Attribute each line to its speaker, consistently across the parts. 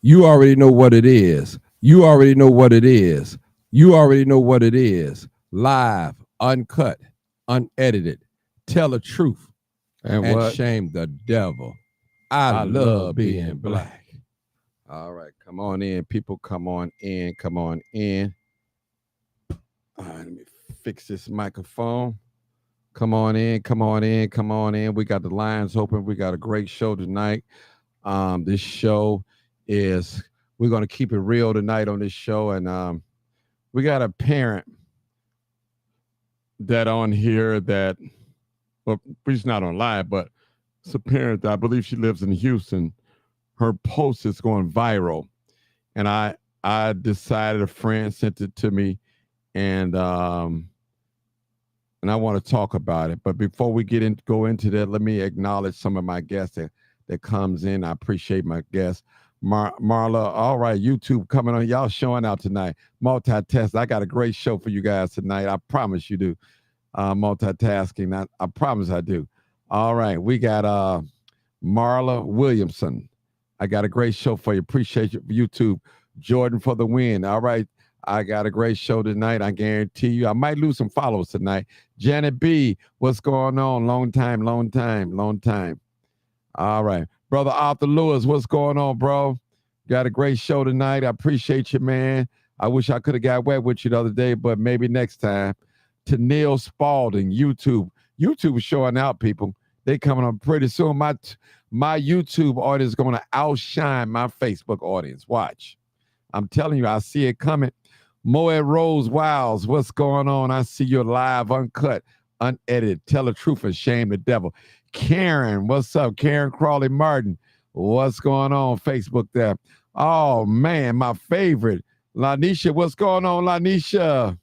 Speaker 1: You already know what it is. You already know what it is. You already know what it is. Live, uncut, unedited. Tell the truth
Speaker 2: And
Speaker 1: and
Speaker 2: what?
Speaker 1: shame the devil. I
Speaker 2: I
Speaker 1: love
Speaker 2: love
Speaker 1: being
Speaker 2: being
Speaker 1: black.
Speaker 2: black.
Speaker 1: All right, come on in, people. Come on in. Come on in. All right, let me fix this microphone. Come on in. Come on in. Come on in. We got the lines open. We got a great show tonight. This show is we're gonna keep it real tonight on this show, and we got a parent that on here that well, she's not on live, but it's a parent that I believe she lives in Houston. Her post is going viral, and I decided a friend sent it to me, and and I want to talk about it. But before we go into that, let me acknowledge some of my guests that comes in. I appreciate my guests. Marla, all right, YouTube coming on. Y'all showing out tonight. Multitask. I got a great show for you guys tonight. I promise you do. Multitasking. I promise I do. All right, we got Marla Williamson. I got a great show for you. Appreciate you, YouTube. Jordan for the win. All right. I got a great show tonight. I guarantee you. I might lose some followers tonight. Janet B, what's going on? Long time, long time, long time. All right. Brother Arthur Lewis, what's going on, bro? Got a great show tonight. I appreciate you, man. I wish I could have got wet with you the other day, but maybe next time. To Neil Spalding, YouTube. YouTube is showing out, people. They coming up pretty soon. My YouTube audience is going to outshine my Facebook audience. Watch. I'm telling you, I see it coming. Moet Rose Wiles, what's going on? I see you live, uncut, unedited. Tell the truth and shame the devil. Karen, what's up? Karen Crawley Martin, what's going on? Facebook there. Oh, man, my favorite. Lanisha, what's going on, Lanisha?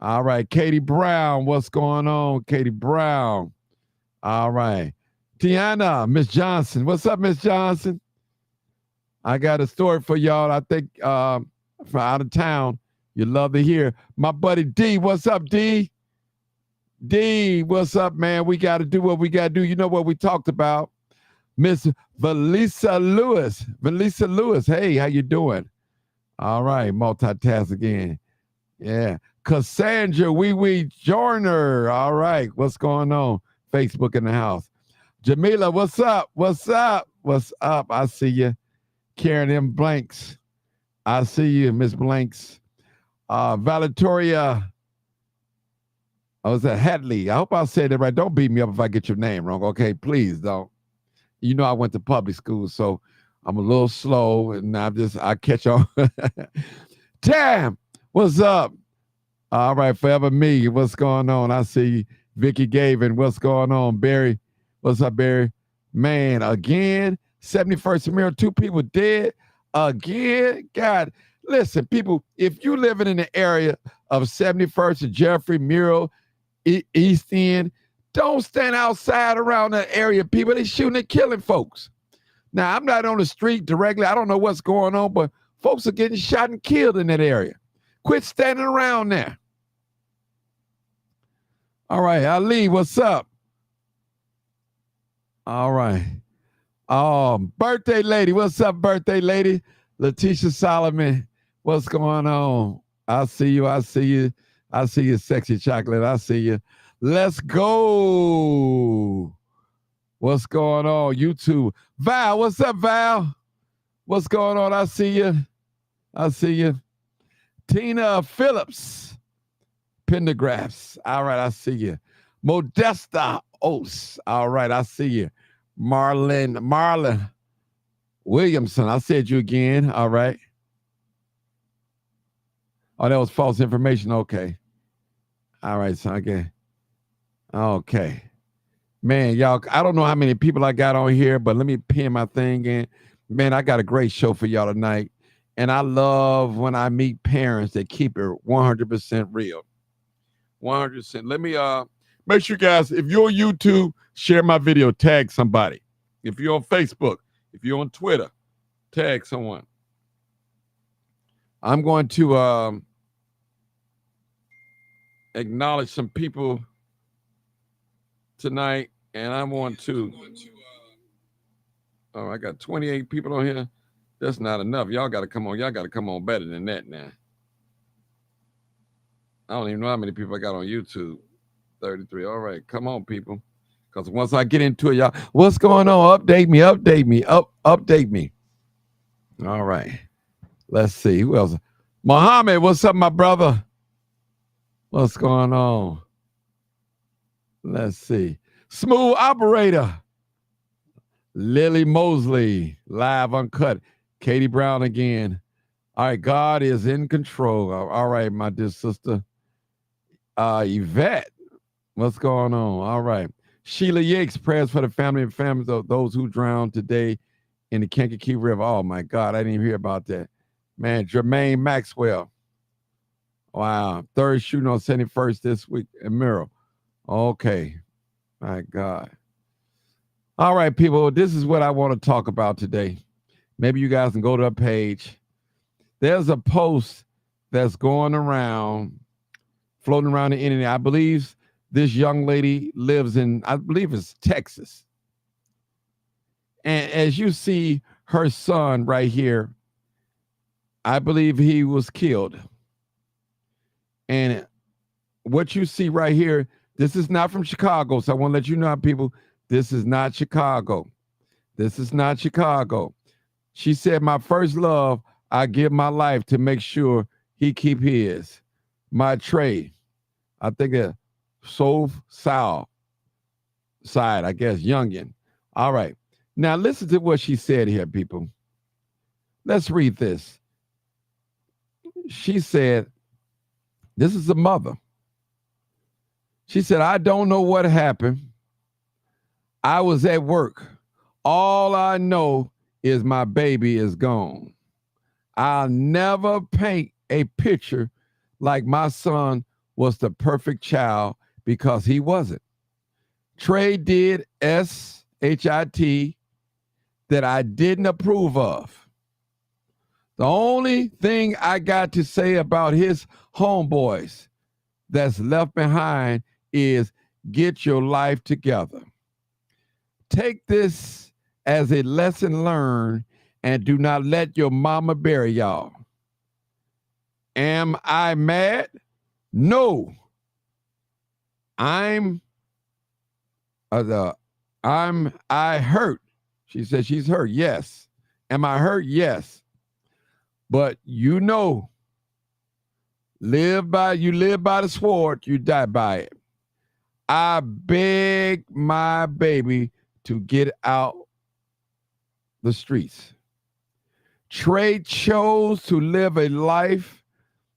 Speaker 1: All right, Katie Brown, what's going on? Katie Brown. All right. Tiana, Miss Johnson, what's up, Miss Johnson? I got a story for y'all. I think from out of town, you love to hear. My buddy D, what's up, D? D, what's up, man? We got to do what we got to do. You know what we talked about. Miss Valisa Lewis. Valisa Lewis, hey, how you doing? All right, multitask again. Yeah. Cassandra Wee Joyner. All right, what's going on? Facebook in the house. Jamila, what's up? What's up? What's up? I see you. Karen M. Blanks. I see you, Miss Blanks. Valatoria. Oh, is that Hadley? I hope I said it right. Don't beat me up if I get your name wrong. Okay, please don't. You know I went to public school, so I'm a little slow, and I catch on. Damn, what's up? All right, forever me. What's going on? I see Vicky Gavin. What's going on, Barry? What's up, Barry? Man, again, 71st Mirror, 2 people dead again. God, listen, people, if you living in the area of 71st and Jeffrey, Murrow, East End, don't stand outside around that area. People, they shooting and killing folks. Now, I'm not on the street directly. I don't know what's going on, but folks are getting shot and killed in that area. Quit standing around there. All right, Ali, what's up? All right. Birthday lady, what's up, birthday lady? Letitia Solomon, what's going on? I see you. I see you. I see you, sexy chocolate. I see you. Let's go. What's going on? YouTube. Val, what's up, Val? What's going on? I see you. I see you. Tina Phillips. Pendergraphs. All right, I see you. Modesta Oates. All right, I see you. Marlon Williamson. I said you again. All right. Oh, that was false information. Okay. All right, so okay. Okay. Man, y'all, I don't know how many people I got on here, but let me pin my thing in. Man, I got a great show for y'all tonight. And I love when I meet parents that keep it 100% real. 100%. Let me make sure, guys, if you're on YouTube, share my video, tag somebody. If you're on Facebook, if you're on Twitter, tag someone. I'm going to acknowledge some people tonight, and I want to. Oh, I got 28 people on here. That's not enough. Y'all got to come on. Y'all got to come on better than that now. I don't even know how many people I got on YouTube. 33. All right, come on, people. Because once I get into it, y'all, what's going on? Update me, update me. All right. Let's see. Who else? Muhammad, what's up, my brother? What's going on? Let's see. Smooth operator. Lily Mosley, live uncut. Katie Brown again. All right, God is in control. All right, my dear sister. Yvette, what's going on? All right. Sheila Yates, prayers for the family and families of those who drowned today in the Kankakee River. Oh, my God, I didn't even hear about that. Man, Jermaine Maxwell. Wow. Third shooting on 71st this week in Murrell. Okay. My God. All right, people, this is what I want to talk about today. Maybe you guys can go to the page. There's a post that's going around, floating around the internet. I believe this young lady lives in, I believe it's Texas. And as you see her son right here, I believe he was killed. And what you see right here, this is not from Chicago. So I want to let you know, people, this is not Chicago. This is not Chicago. She said, my first love, I give my life to make sure he keep his. My trade. I think a Soul South side, I guess, youngin. All right. Now listen to what she said here, people. Let's read this. She said, this is a mother. She said, I don't know what happened. I was at work. All I know is my baby is gone. I'll never paint a picture like my son was the perfect child because he wasn't. Trey did SHIT that I didn't approve of. The only thing I got to say about his homeboys that's left behind is get your life together. Take this as a lesson learned and do not let your mama bury y'all. Am I mad? No. I hurt. She said she's hurt. Yes. Am I hurt? Yes. But you know, you live by the sword, you die by it. I beg my baby to get out the streets. Trey chose to live a life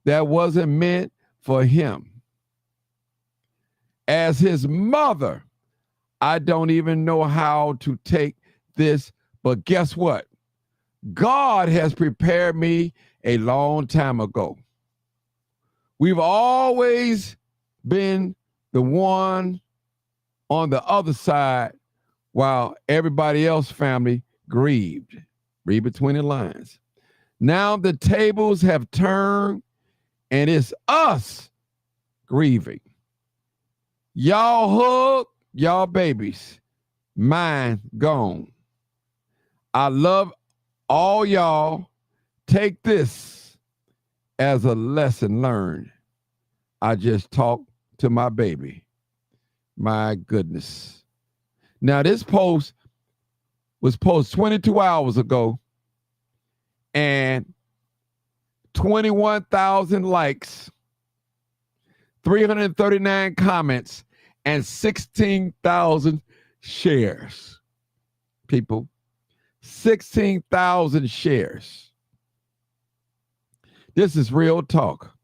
Speaker 1: that wasn't meant for him. As his mother, I don't even know how to take this, but guess what? God has prepared me a long time ago. We've always been the one on the other side while everybody else family grieved. Read between the lines. Now the tables have turned and it's us grieving. Y'all hug y'all babies. Mine gone. I love all y'all. Take this as a lesson learned. I just talked to my baby. My goodness. Now, this post was posted 22 hours ago and 21,000 likes, 339 comments, and 16,000 shares. People, 16,000 shares. This is real talk.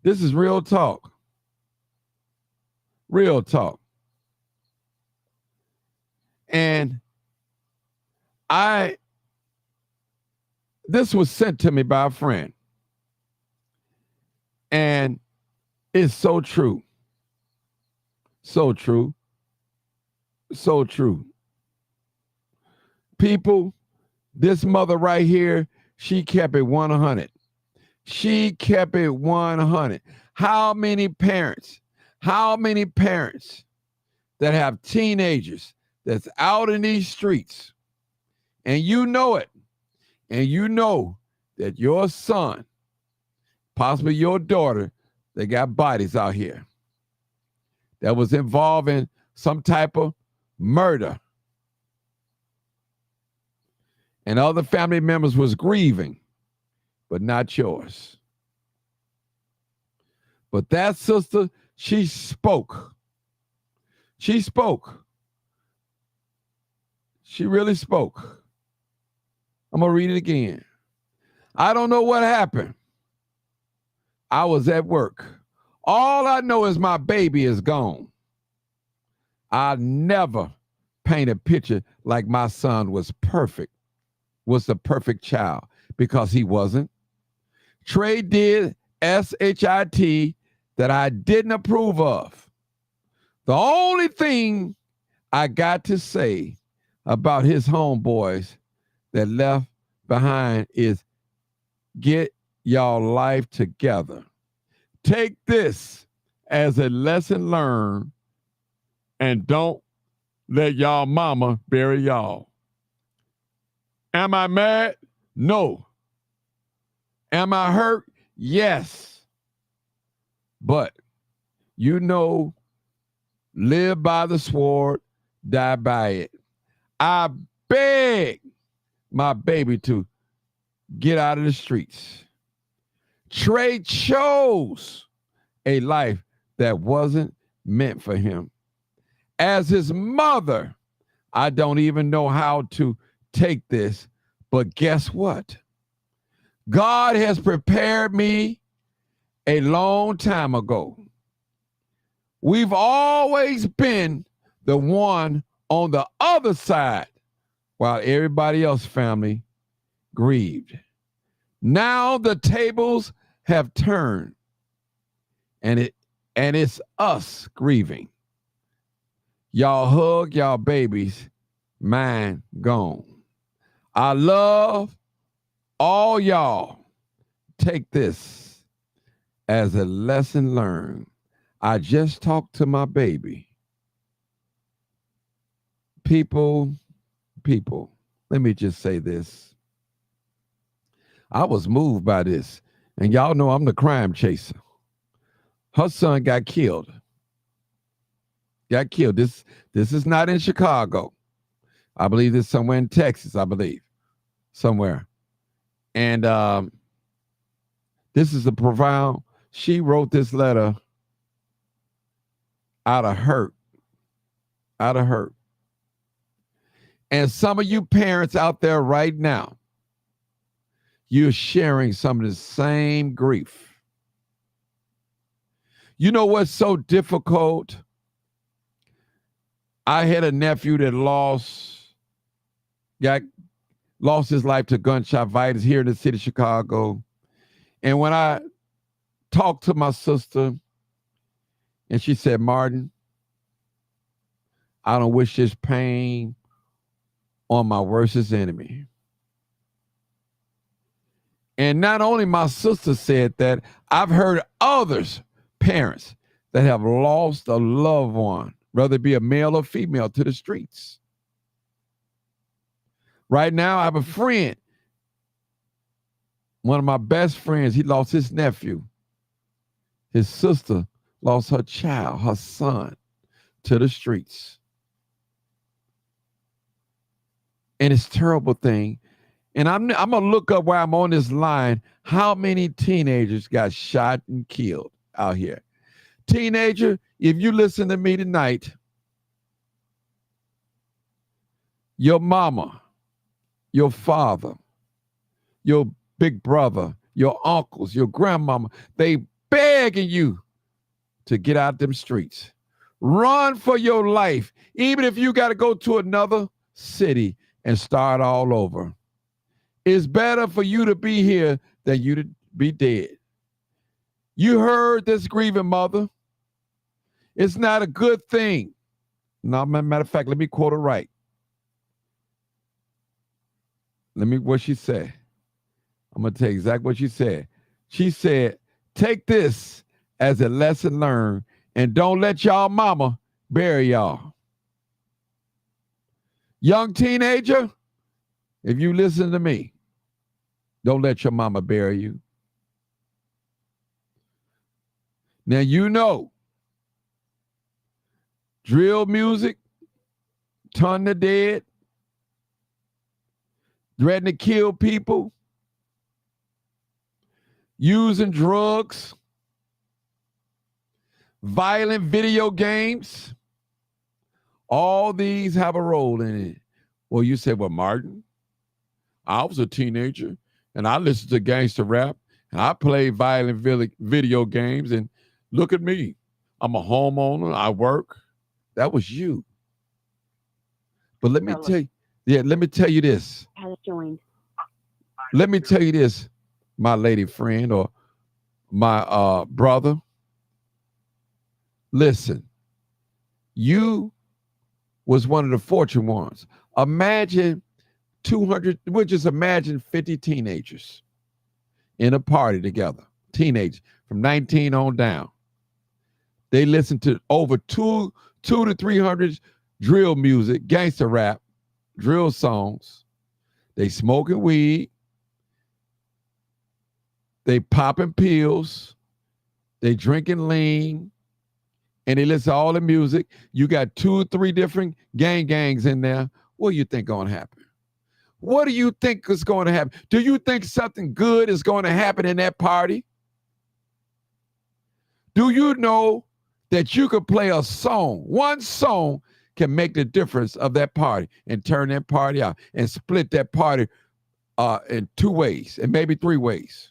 Speaker 1: This is real talk. Real talk. And this was sent to me by a friend. And it's so true. So true. So true. People, this mother right here, she kept it 100. She kept it 100. How many parents that have teenagers that's out in these streets and you know it, and you know that your son, possibly your daughter, they got bodies out here that was involved in some type of murder, and other family members was grieving, but not yours. But that sister, she spoke. She spoke. She really spoke. I'm going to read it again. I don't know what happened. I was at work. All I know is my baby is gone. I never paint a picture like my son was perfect, was the perfect child, because he wasn't. Trey did SHIT that I didn't approve of. The only thing I got to say about his homeboys that left behind is get y'all life together. Take this as a lesson learned and don't let y'all mama bury y'all. Am I mad? No. Am I hurt? Yes. But, you know, live by the sword, die by it. I beg my baby to get out of the streets. Trey chose a life that wasn't meant for him. As his mother, I don't even know how to take this, but guess what? God has prepared me a long time ago. We've always been the one on the other side while everybody else's family grieved. Now the tables have turned, and it's us grieving. Y'all hug y'all babies, mine gone. I love all y'all. Take this as a lesson learned. I just talked to my baby. People, let me just say this. I was moved by this, and y'all know I'm the crime chaser. Her son got killed. This is not in Chicago. I believe it's somewhere in Texas, somewhere. And this is a profound, she wrote this letter out of hurt. And some of you parents out there right now, you're sharing some of the same grief. You know what's so difficult? I had a nephew that lost his life to gunshot violence here in the city of Chicago. And when I talked to my sister, and she said, Martin, I don't wish this pain on my worstest enemy. And not only my sister said that, I've heard others, parents, that have lost a loved one, whether it be a male or female, to the streets. Right now, I have a friend, one of my best friends, he lost his nephew. His sister lost her child, her son, to the streets. And it's a terrible thing. And I'm going to look up while I'm on this line how many teenagers got shot and killed out here. Teenager, if you listen to me tonight, your mama, your father, your big brother, your uncles, your grandmama, they begging you to get out them streets. Run for your life, even if you got to go to another city and start all over. It's better for you to be here than you to be dead. You heard this grieving mother. It's not a good thing. No, matter of fact, let me quote her right. What she said. I'm going to tell you exactly what she said. She said, take this as a lesson learned and don't let y'all mama bury y'all. Young teenager, If you listen to me, don't let your mama bury you. Now you know drill music, ton the dead, threatening to kill people, using drugs, violent video games, all these have a role in it. Well, you said, well, Martin, I was a teenager and I listened to gangster rap and I played violent video games, and look at me. I'm a homeowner. I work. That was you. But let me tell you, let me tell you this. Let me tell you this, my lady friend or my brother. Listen, you was one of the fortunate ones. Imagine 200, we'll just imagine 50 teenagers in a party together, teenagers from 19 on down. They listen to over two to 300 drill music, gangster rap, drill songs. They smoking weed. They popping pills. They drinking lean. And they listen to all the music. You got 2 or 3 different gangs in there. What do you think going to happen? What do you think is going to happen? Do you think something good is going to happen in that party? Do you know that you could play a song, one song can make the difference of that party and turn that party out and split that party in 2 ways and maybe 3 ways?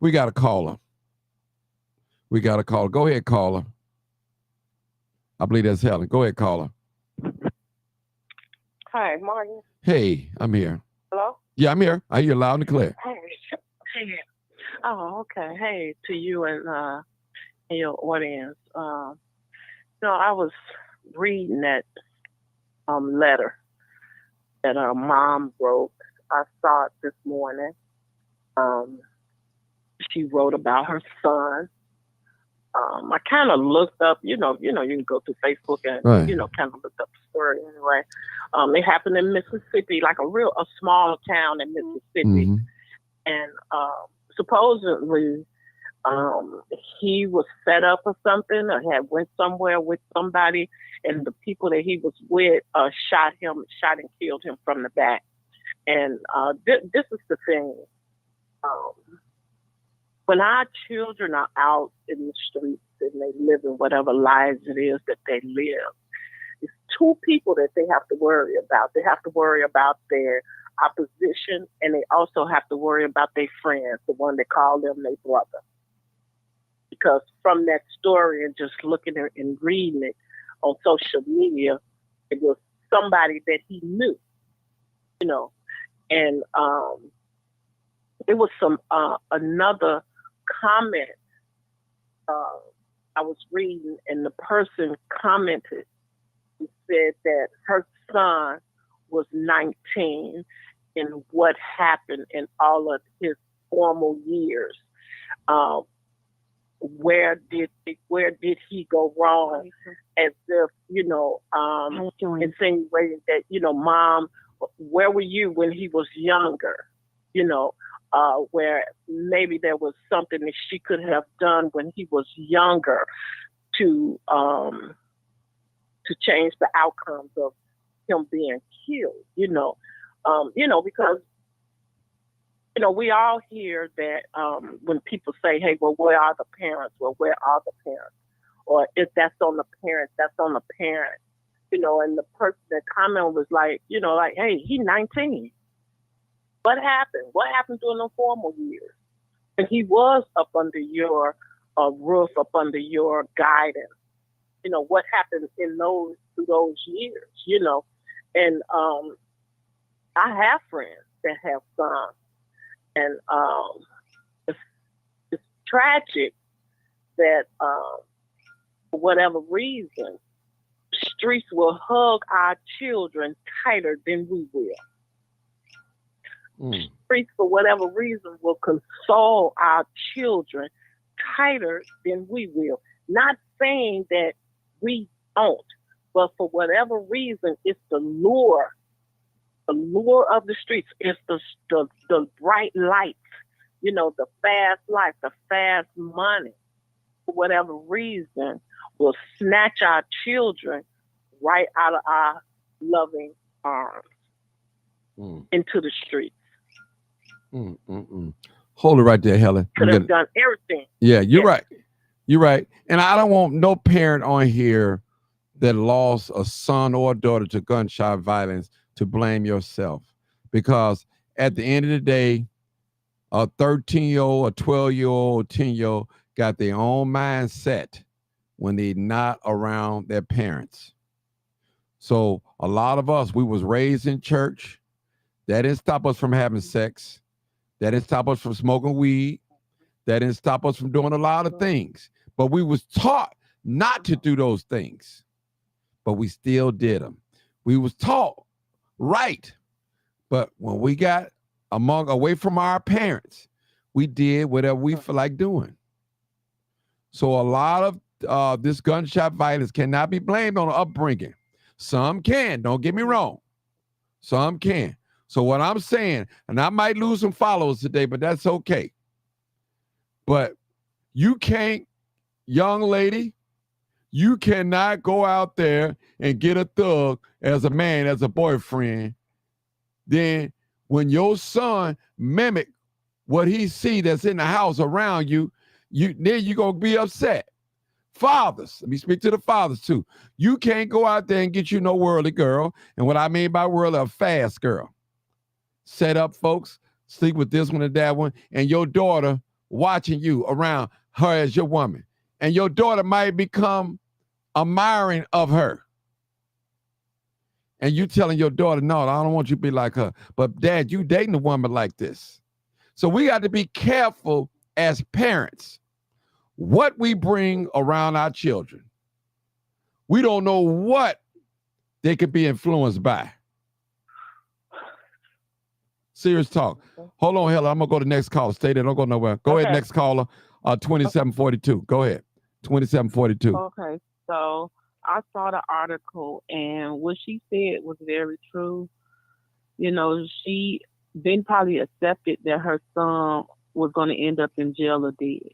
Speaker 1: We got a caller. We got a caller. Go ahead, caller. I believe that's Helen. Go ahead, caller.
Speaker 2: Hi, Martin.
Speaker 1: Hey, I'm here.
Speaker 2: Hello?
Speaker 1: Yeah, I'm here. I hear you loud and clear.
Speaker 2: Hey. Oh, okay. Hey, to you and your audience. I was reading that letter that her mom wrote. I saw it this morning. She wrote about her son. I kind of looked up, you can go to Facebook and,
Speaker 1: right.
Speaker 2: Kind of look up the story anyway. It happened in Mississippi, like a small town in Mississippi.
Speaker 1: Mm-hmm.
Speaker 2: And supposedly he was set up or something, or had went somewhere with somebody, and the people that he was with shot and killed him from the back. And this is the thing. When our children are out in the streets and they live in whatever lives it is that they live, it's 2 people that they have to worry about. They have to worry about their opposition, and they also have to worry about their friends, the one that call them their brother. Because from that story and just looking at and reading it on social media, it was somebody that he knew, and it was another comment I was reading, and the person commented and said that her son was 19 and what happened in all of his formal years. Where did he go wrong? As if, insinuating that, Mom, where were you when he was younger? Where maybe there was something that she could have done when he was younger to change the outcomes of him being killed, because, we all hear that when people say, hey, well, where are the parents? Well, where are the parents? Or if that's on the parents, that's on the parent, and the person that commented was like, hey, he's 19. What happened? What happened during the formal years? And he was up under your roof, up under your guidance. What happened in those years, And I have friends that have sons. And it's tragic that for whatever reason, streets will hug our children tighter than we will. Streets, for whatever reason, will console our children tighter than we will. Not saying that we don't, but for whatever reason, it's the lure the lure of the streets is the bright lights, the fast life, the fast money, for whatever reason, will snatch our children right out of our loving arms
Speaker 1: Mm,
Speaker 2: into the streets.
Speaker 1: mm. Hold it right there, Helen.
Speaker 2: Could have done everything.
Speaker 1: Yeah, you're
Speaker 2: Yes.
Speaker 1: right. You're right. And I don't want no parent on here that lost a son or a daughter to gunshot violence to blame yourself. Because at the end of the day, a 13-year-old, a 12-year-old, 10-year-old got their own mindset when they're not around their parents. So a lot of us, we was raised in church. That didn't stop us from having sex. That didn't stop us from smoking weed. That didn't stop us from doing a lot of things. But we was taught not to do those things. But we still did them. We was taught right. But when we got away from our parents, we did whatever we feel like doing. So a lot of this gunshot violence cannot be blamed on upbringing. Some can, don't get me wrong. Some can. So what I'm saying, and I might lose some followers today, but that's okay. But you can't, young lady, you cannot go out there and get a thug as a man, as a boyfriend. Then when your son mimic what he see that's in the house around you, then you're going to be upset. Fathers, let me speak to the fathers too. You can't go out there and get you no worldly girl. And what I mean by worldly, a fast girl. Set up, folks, sleep with this one and that one, and your daughter watching you around her as your woman. And your daughter might become admiring of her. And you telling your daughter, no, I don't want you to be like her. But dad, you dating a woman like this. So we got to be careful as parents what we bring around our children. We don't know what they could be influenced by. Serious talk. Hold on, Helen. I'm going to go to the next caller. Stay there. Don't go nowhere. Go ahead, next caller. 2742. Go ahead. 2742.
Speaker 3: Okay, so I saw the article, and what she said was very true. She then probably accepted that her son was going to end up in jail or dead.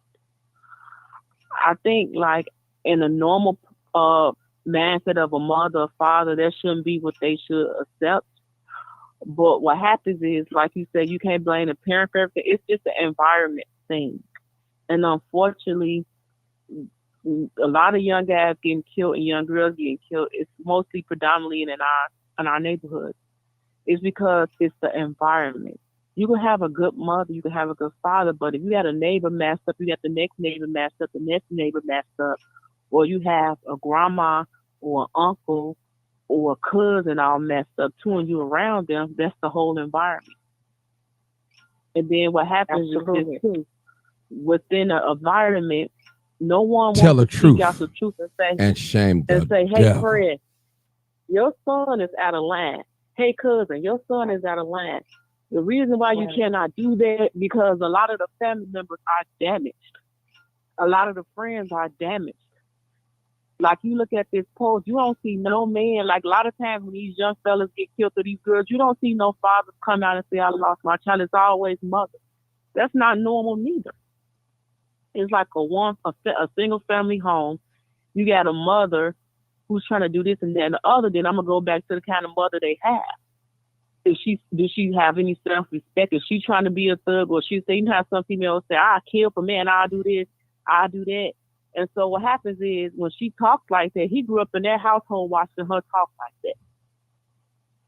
Speaker 3: I think, like, in a normal mindset of a mother or father, that shouldn't be what they should accept. But what happens is, like you said, you can't blame the parent for everything. It's just an environment thing. And unfortunately, a lot of young guys getting killed and young girls getting killed. It's mostly predominantly in our neighborhoods. It's because it's the environment. You can have a good mother, you can have a good father, but if you got a neighbor messed up, you got the next neighbor messed up, the next neighbor messed up, or you have a grandma or an uncle or a cousin all messed up too, and you around them, that's the whole environment. And then what happens is this too, within an environment, no one
Speaker 1: Tell
Speaker 3: wants
Speaker 1: the
Speaker 3: to speak
Speaker 1: truth
Speaker 3: out the truth
Speaker 1: and shame the
Speaker 3: and say, hey,
Speaker 1: devil.
Speaker 3: friend, your son is out of line. Hey, cousin, your son is out of line. The reason why you cannot do that, because a lot of the family members are damaged. A lot of the friends are damaged. Like, you look at this post, you don't see no man. Like, a lot of times when these young fellas get killed to these girls, you don't see no fathers come out and say, I lost my child. It's always mother. That's not normal neither. It's like a single family home. You got a mother who's trying to do this and that and the other. Then I'm going to go back to the kind of mother they have. Does she have any self-respect? Is she trying to be a thug? Or she say, you know how some females say, I'll kill for man, I'll do this, I'll do that. And so what happens is when she talks like that, he grew up in that household watching her talk like that.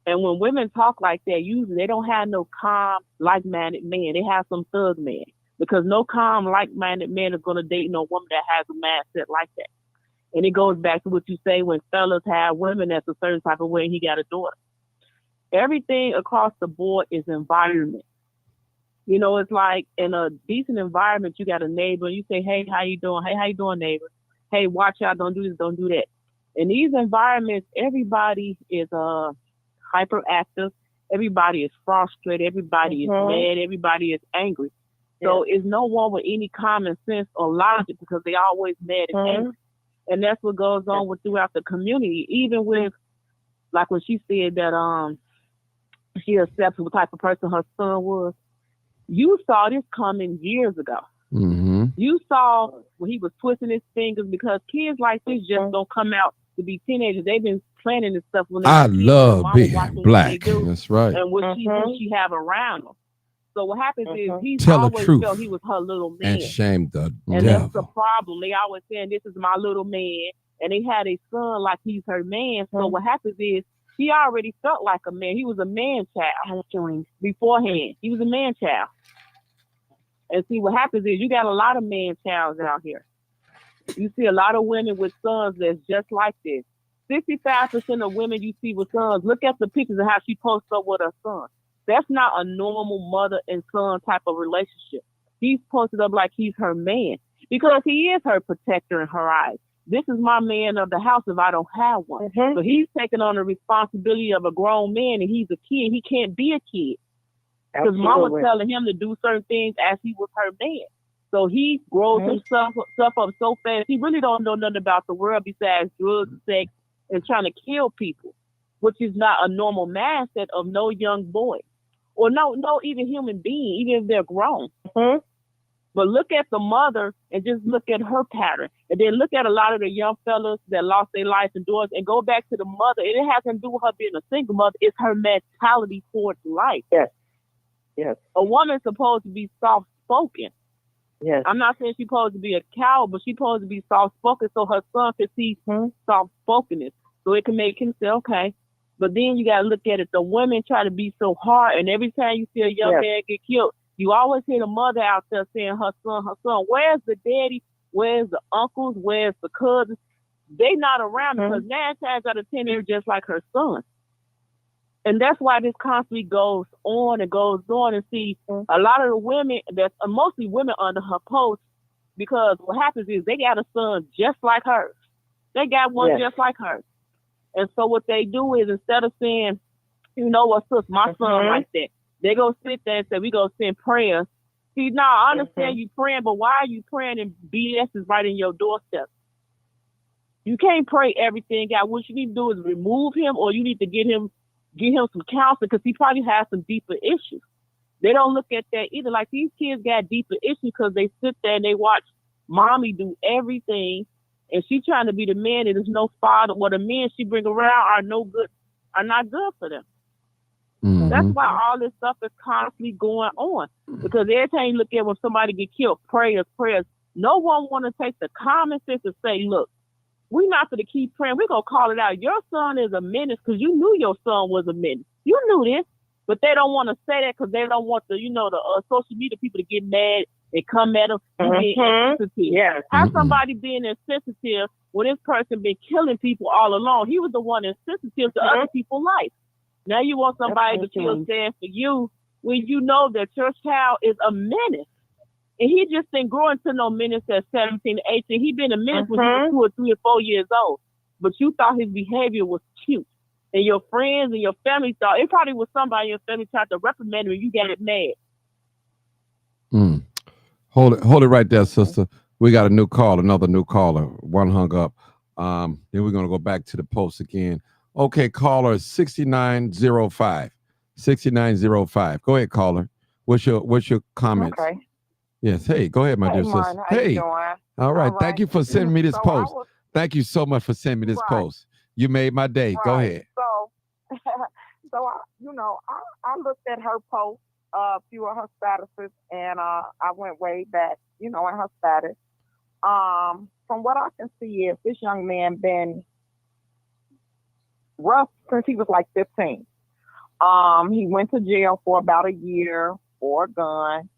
Speaker 3: And when women talk like that, usually they don't have no calm, like-minded man. They have some thug man. Because no calm, like-minded man is going to date no woman that has a mindset like that. And it goes back to what you say when fellas have women that's a certain type of way and he got a daughter. Everything across the board is environment. It's like in a decent environment, you got a neighbor, you say, hey, how you doing? Hey, how you doing, neighbor? Hey, watch out, don't do this, don't do that. In these environments, everybody is hyperactive. Everybody is frustrated. Everybody is mad. Everybody is angry. So it's no one with any common sense or logic because they always mad and angry. And that's what goes on throughout the community. Even with, like when she said that she accepted what type of person her son was. You saw this coming years ago.
Speaker 1: Mm-hmm.
Speaker 3: You saw when he was twisting his fingers, because kids like this just don't come out to be teenagers. They've been planning this stuff when they
Speaker 4: I
Speaker 3: were kids.
Speaker 4: love
Speaker 3: Mama
Speaker 4: being
Speaker 3: watching what
Speaker 4: black.
Speaker 3: they do
Speaker 1: That's right.
Speaker 3: and what she have around them. So what happens is he's
Speaker 4: Tell the
Speaker 3: always
Speaker 4: truth.
Speaker 3: felt he was her little man.
Speaker 4: And shame the
Speaker 3: And that's the
Speaker 4: devil.
Speaker 3: problem. They always saying, this is my little man. And they had a son like he's her man. So what happens is he already felt like a man. He was a man child beforehand. He was a man child. And see, what happens is you got a lot of man childs out here. You see a lot of women with sons that's just like this. 65% of women you see with sons, look at the pictures of how she posts up with her son. That's not a normal mother and son type of relationship. He's posted up like he's her man because he is her protector in her eyes. This is my man of the house if I don't have one. So he's taking on the responsibility of a grown man, and he's a kid. He can't be a kid because mama telling him to do certain things as he was her man. So he grows himself up so fast. He really don't know nothing about the world besides drugs, sex, and trying to kill people, which is not a normal mindset of no young boy. Or no even human being, even if they're grown. But look at the mother and just look at her pattern. And then look at a lot of the young fellas that lost their life indoors and go back to the mother. And it has nothing to do with her being a single mother. It's her mentality towards life.
Speaker 2: Yes.
Speaker 3: A woman's supposed to be soft-spoken.
Speaker 2: Yes.
Speaker 3: I'm not saying she's supposed to be a coward, but she's supposed to be soft-spoken so her son can see soft-spokenness. So it can make him say, okay. But then you got to look at it. The women try to be so hard, and every time you see a young man get killed, you always hear the mother out there saying her son, where's the daddy? Where's the uncles? Where's the cousins? They not around because 9 times out of 10, they're just like her son. And that's why this constantly goes on and goes on. And see, a lot of the women, that's mostly women under her post, because what happens is they got a son just like hers. They got one just like hers. And so what they do is instead of saying, you know what, sis, my son like that, they go sit there and say, we go send prayers. See, now I understand you praying, but why are you praying and BS is right in your doorstep? You can't pray everything out. What you need to do is remove him, or you need to get him some counseling because he probably has some deeper issues. They don't look at that either. Like these kids got deeper issues because they sit there and they watch mommy do everything. And she trying to be the man that is no father. What the men she bring around are not good for them. That's why all this stuff is constantly going on. Because every time you look at when somebody get killed, prayers. No one want to take the common sense and say, look, we're not going to keep praying. We're going to call it out. Your son is a menace because you knew your son was a menace. You knew this, but they don't want to say that because they don't want the social media people to get mad and come at them and being insensitive.
Speaker 2: Yes.
Speaker 3: How somebody being insensitive when this person been killing people all along? He was the one insensitive to other people's life. Now you want somebody to feel sad for you when you know that your child is a menace. And he just didn't grow into no menace at 17, 18. He been a menace when he was 2 or 3 or 4 years old. But you thought his behavior was cute. And your friends and your family thought, it probably was somebody in your family tried to reprimand him and you got it mad.
Speaker 1: Hold it right there, sister. We got another new caller. One hung up. Then we're going to go back to the post again. Okay, caller 6905. 6905. Go ahead, caller. What's your comments?
Speaker 5: Okay.
Speaker 1: Yes. Hey, go ahead, my dear sister.
Speaker 5: Martin, how you doing?
Speaker 1: All right. Thank you for sending me this post. Thank you so much for sending me this post. You made my day. Go ahead.
Speaker 5: So I looked at her post, a few of her statuses, and I went way back, in her status. From what I can see, is this young man been rough since he was like 15. He went to jail for about a year for a gun.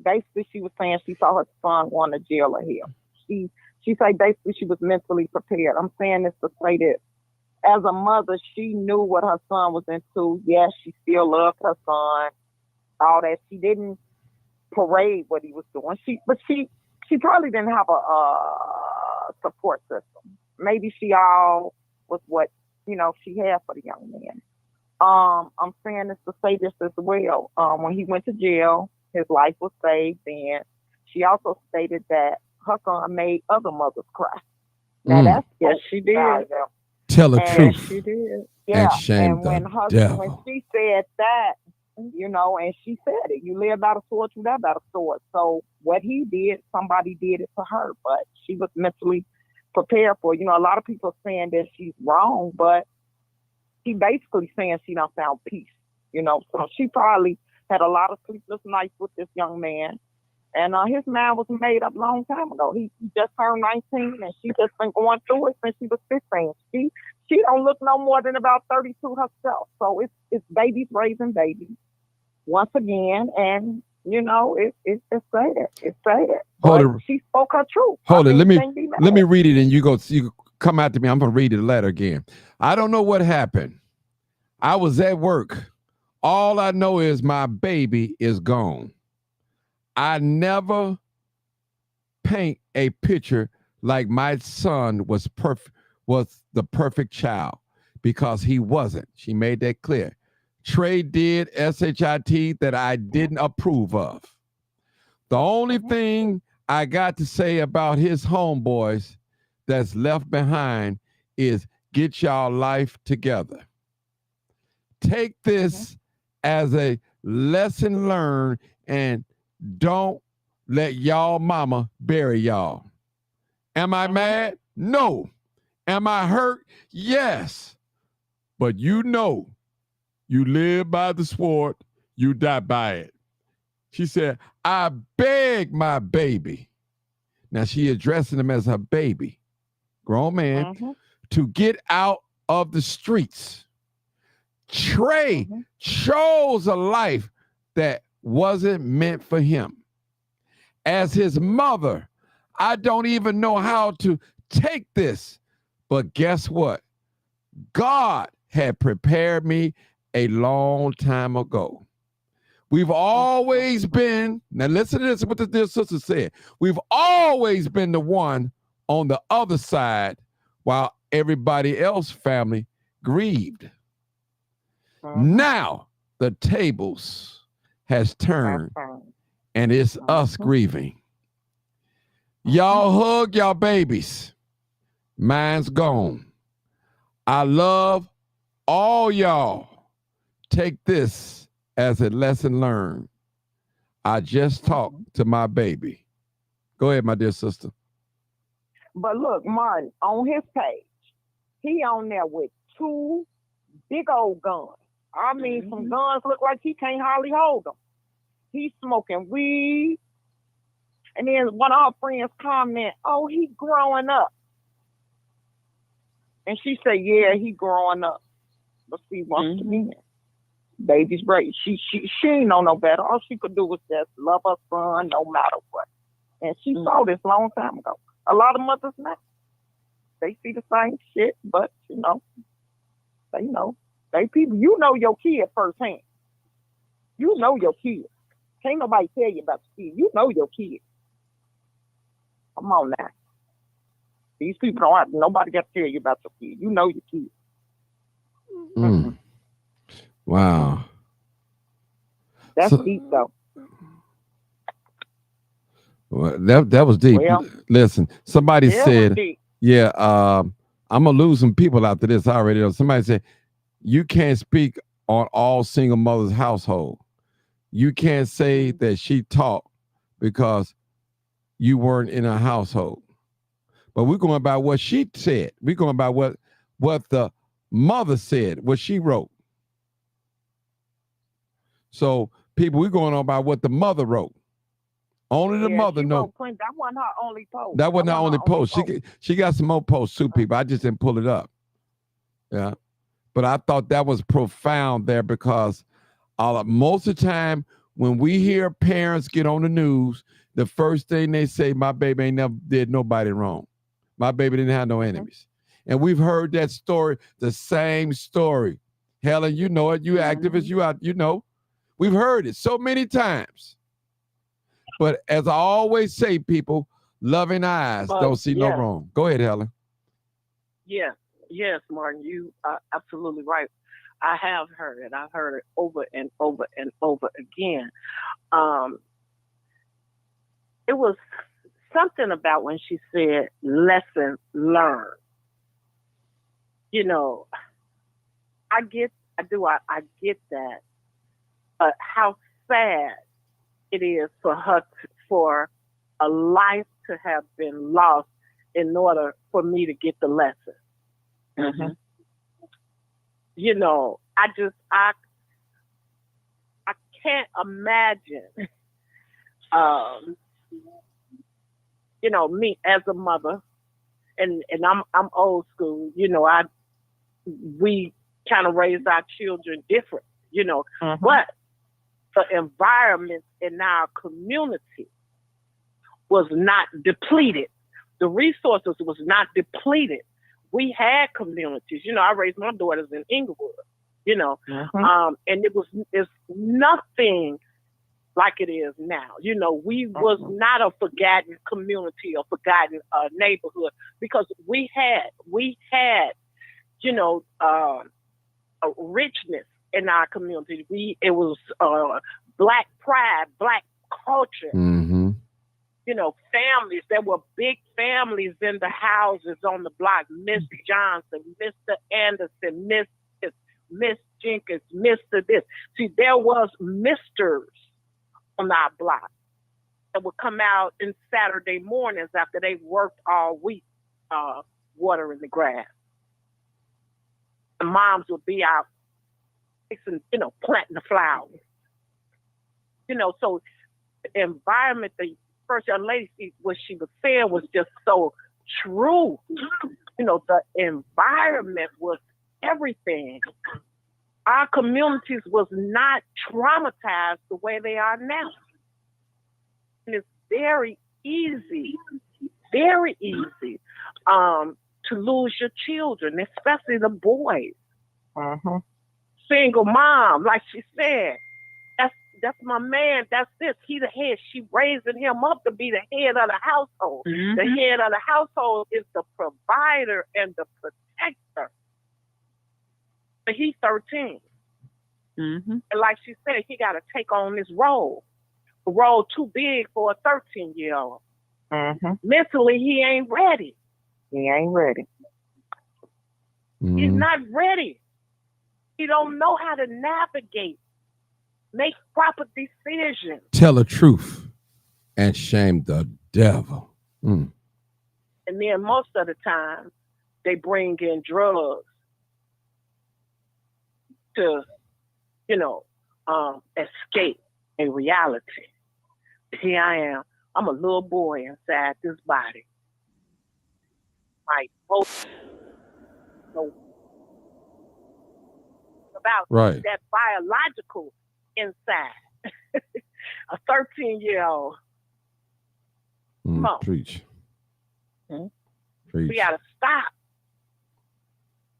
Speaker 5: Basically, she was saying she saw her son going to jail or hell. She said basically she was mentally prepared. I'm saying this to say that as a mother, she knew what her son was into. Yes, she still loved her son, all that. She didn't parade what he was doing. She probably didn't have a support system. Maybe she all was what she had for the young man. I'm saying this to say this as well. When he went to jail, his life was saved. And she also stated that her son made other mothers cry. Now
Speaker 2: Yes, she did.
Speaker 1: Tell the
Speaker 5: And
Speaker 1: truth
Speaker 2: She did.
Speaker 5: yeah,
Speaker 1: and shame
Speaker 5: and when
Speaker 1: the
Speaker 5: when
Speaker 1: devil.
Speaker 5: she said that, and she said it, you live by the sword, you die by the sword. So what he did, somebody did it to her, but she was mentally prepared for it. A lot of people are saying that she's wrong, but she basically saying she done found peace. So she probably had a lot of sleepless nights with this young man. And his mind was made up a long time ago. He just turned 19, and she just been going through it since she was 15. She don't look no more than about 32 herself. So it's babies raising babies once again, and it's sad. It's sad.
Speaker 1: Hold
Speaker 5: But
Speaker 1: it,
Speaker 5: she spoke her truth.
Speaker 1: hold it.
Speaker 5: Can't be
Speaker 1: Let me
Speaker 5: mad.
Speaker 1: read it, and you come after me. I'm gonna read the letter again. I don't know what happened. I was at work. All I know is my baby is gone. I never paint a picture like my son was the perfect child, because he wasn't. She made that clear. Trey did SHIT that I didn't approve of. The only thing I got to say about his homeboys that's left behind is get y'all life together. Take this as a lesson learned, and don't let y'all mama bury y'all. Am I mad? No. Am I hurt? Yes. But you live by the sword, you die by it. She said, I beg my baby. Now she addressing him as her baby, grown man, to get out of the streets. Trey chose a life that wasn't meant for him. As his mother, I don't even know how to take this. But guess what? God had prepared me a long time ago. We've always been, now listen to this, what the dear sister said. We've always been the one on the other side while everybody else family grieved. Now the tables has turned, and it's us grieving. Y'all hug y'all babies. Mine's gone. I love all y'all. Take this as a lesson learned. I just talked to my baby. Go ahead, my dear sister.
Speaker 5: But look, Martin, on his page, he on there with 2 big old guns. I mean, some guns look like he can't hardly hold them. He's smoking weed. And then one of our friends comment, oh, he growing up. And she said, yeah, he growing up. But see, once again, baby's right. She ain't know no better. All she could do was just love her son no matter what. And she saw this long time ago. A lot of mothers now, they see the same shit, but they people, your kid firsthand. You know your kid. Can't nobody tell you about your kid. You know your kid. Come on now. These people don't have, nobody got to tell you about your kid. You know your kid.
Speaker 1: Wow.
Speaker 5: That's deep though.
Speaker 1: Well, that was deep.
Speaker 5: Well,
Speaker 1: listen, somebody said,
Speaker 5: yeah,
Speaker 1: I'm gonna lose some people after this. I already know. Somebody said, you can't speak on all single mothers' household. You can't say that she taught because you weren't in a household. But we're going by what she said. We're going by what the mother said, what she wrote. So people, we're going on by what the mother wrote. Only the mother knows.
Speaker 5: That wasn't her only post.
Speaker 1: That wasn't her only post. She got some more posts too, people. I just didn't pull it up. Yeah. But I thought that was profound there, because most of the time when we hear parents get on the news, the first thing they say, my baby ain't never did nobody wrong. My baby didn't have no enemies. And we've heard that story, the same story. Helen, you know it. You activists, you out, We've heard it so many times. But as I always say, people, loving eyes don't see no wrong. Go ahead, Helen.
Speaker 2: Yes, Martin, you are absolutely right. I have heard it. I've heard it over and over and over again. It was something about when she said lesson learned. you know, I get that. But how sad it is for her for a life to have been lost in order for me to get the lesson.
Speaker 5: Mm-hmm.
Speaker 2: You know, I can't imagine, you know, me as a mother, and I'm old school. You know, we kind of raised our children different. You know,
Speaker 5: Mm-hmm.
Speaker 2: but the environment in our community was not depleted. The resources was not depleted. We had communities. You know, I raised my daughters in Inglewood. You know,
Speaker 5: Mm-hmm.
Speaker 2: and it's nothing like it is now. You know, we was not a forgotten community or forgotten neighborhood because we had, you know, a richness in our community. It was Black pride, Black culture.
Speaker 1: Mm-hmm.
Speaker 2: You know, families. There were big families in the houses on the block. Miss Johnson, Mr. Anderson, Miss Jenkins, Mr. This. See, there was misters on our block that would come out in Saturday mornings after they worked all week watering the grass. The moms would be out fixing, you know, planting the flowers. You know, so the environment, the first young lady, what she was saying was just so true. You know, the environment was everything. Our communities was not traumatized the way they are now. And it's very easy to lose your children, especially the boys.
Speaker 5: Mm-hmm.
Speaker 2: Single mom, like she said, that's my man. That's this. He the head. She raising him up to be the head of the household.
Speaker 5: Mm-hmm.
Speaker 2: The head of the household is the provider and the protector. But he's 13.
Speaker 5: Mm-hmm.
Speaker 2: And like she said, he got to take on this role. A role too big for a 13-year-old.
Speaker 5: Mm-hmm.
Speaker 2: Mentally, he ain't ready.
Speaker 5: He ain't ready.
Speaker 1: Mm-hmm.
Speaker 2: He's not ready. He don't know how to navigate, make proper decisions.
Speaker 1: Tell the truth and shame the devil. Mm.
Speaker 2: And then most of the time, they bring in drugs to, you know, escape a reality. Here I am. I'm a little boy inside this body. My both know about
Speaker 1: Right.
Speaker 2: that biological inside. A 13-year-old. Come on.
Speaker 1: Preach.
Speaker 5: Mhm.
Speaker 1: Preach.
Speaker 2: We gotta stop.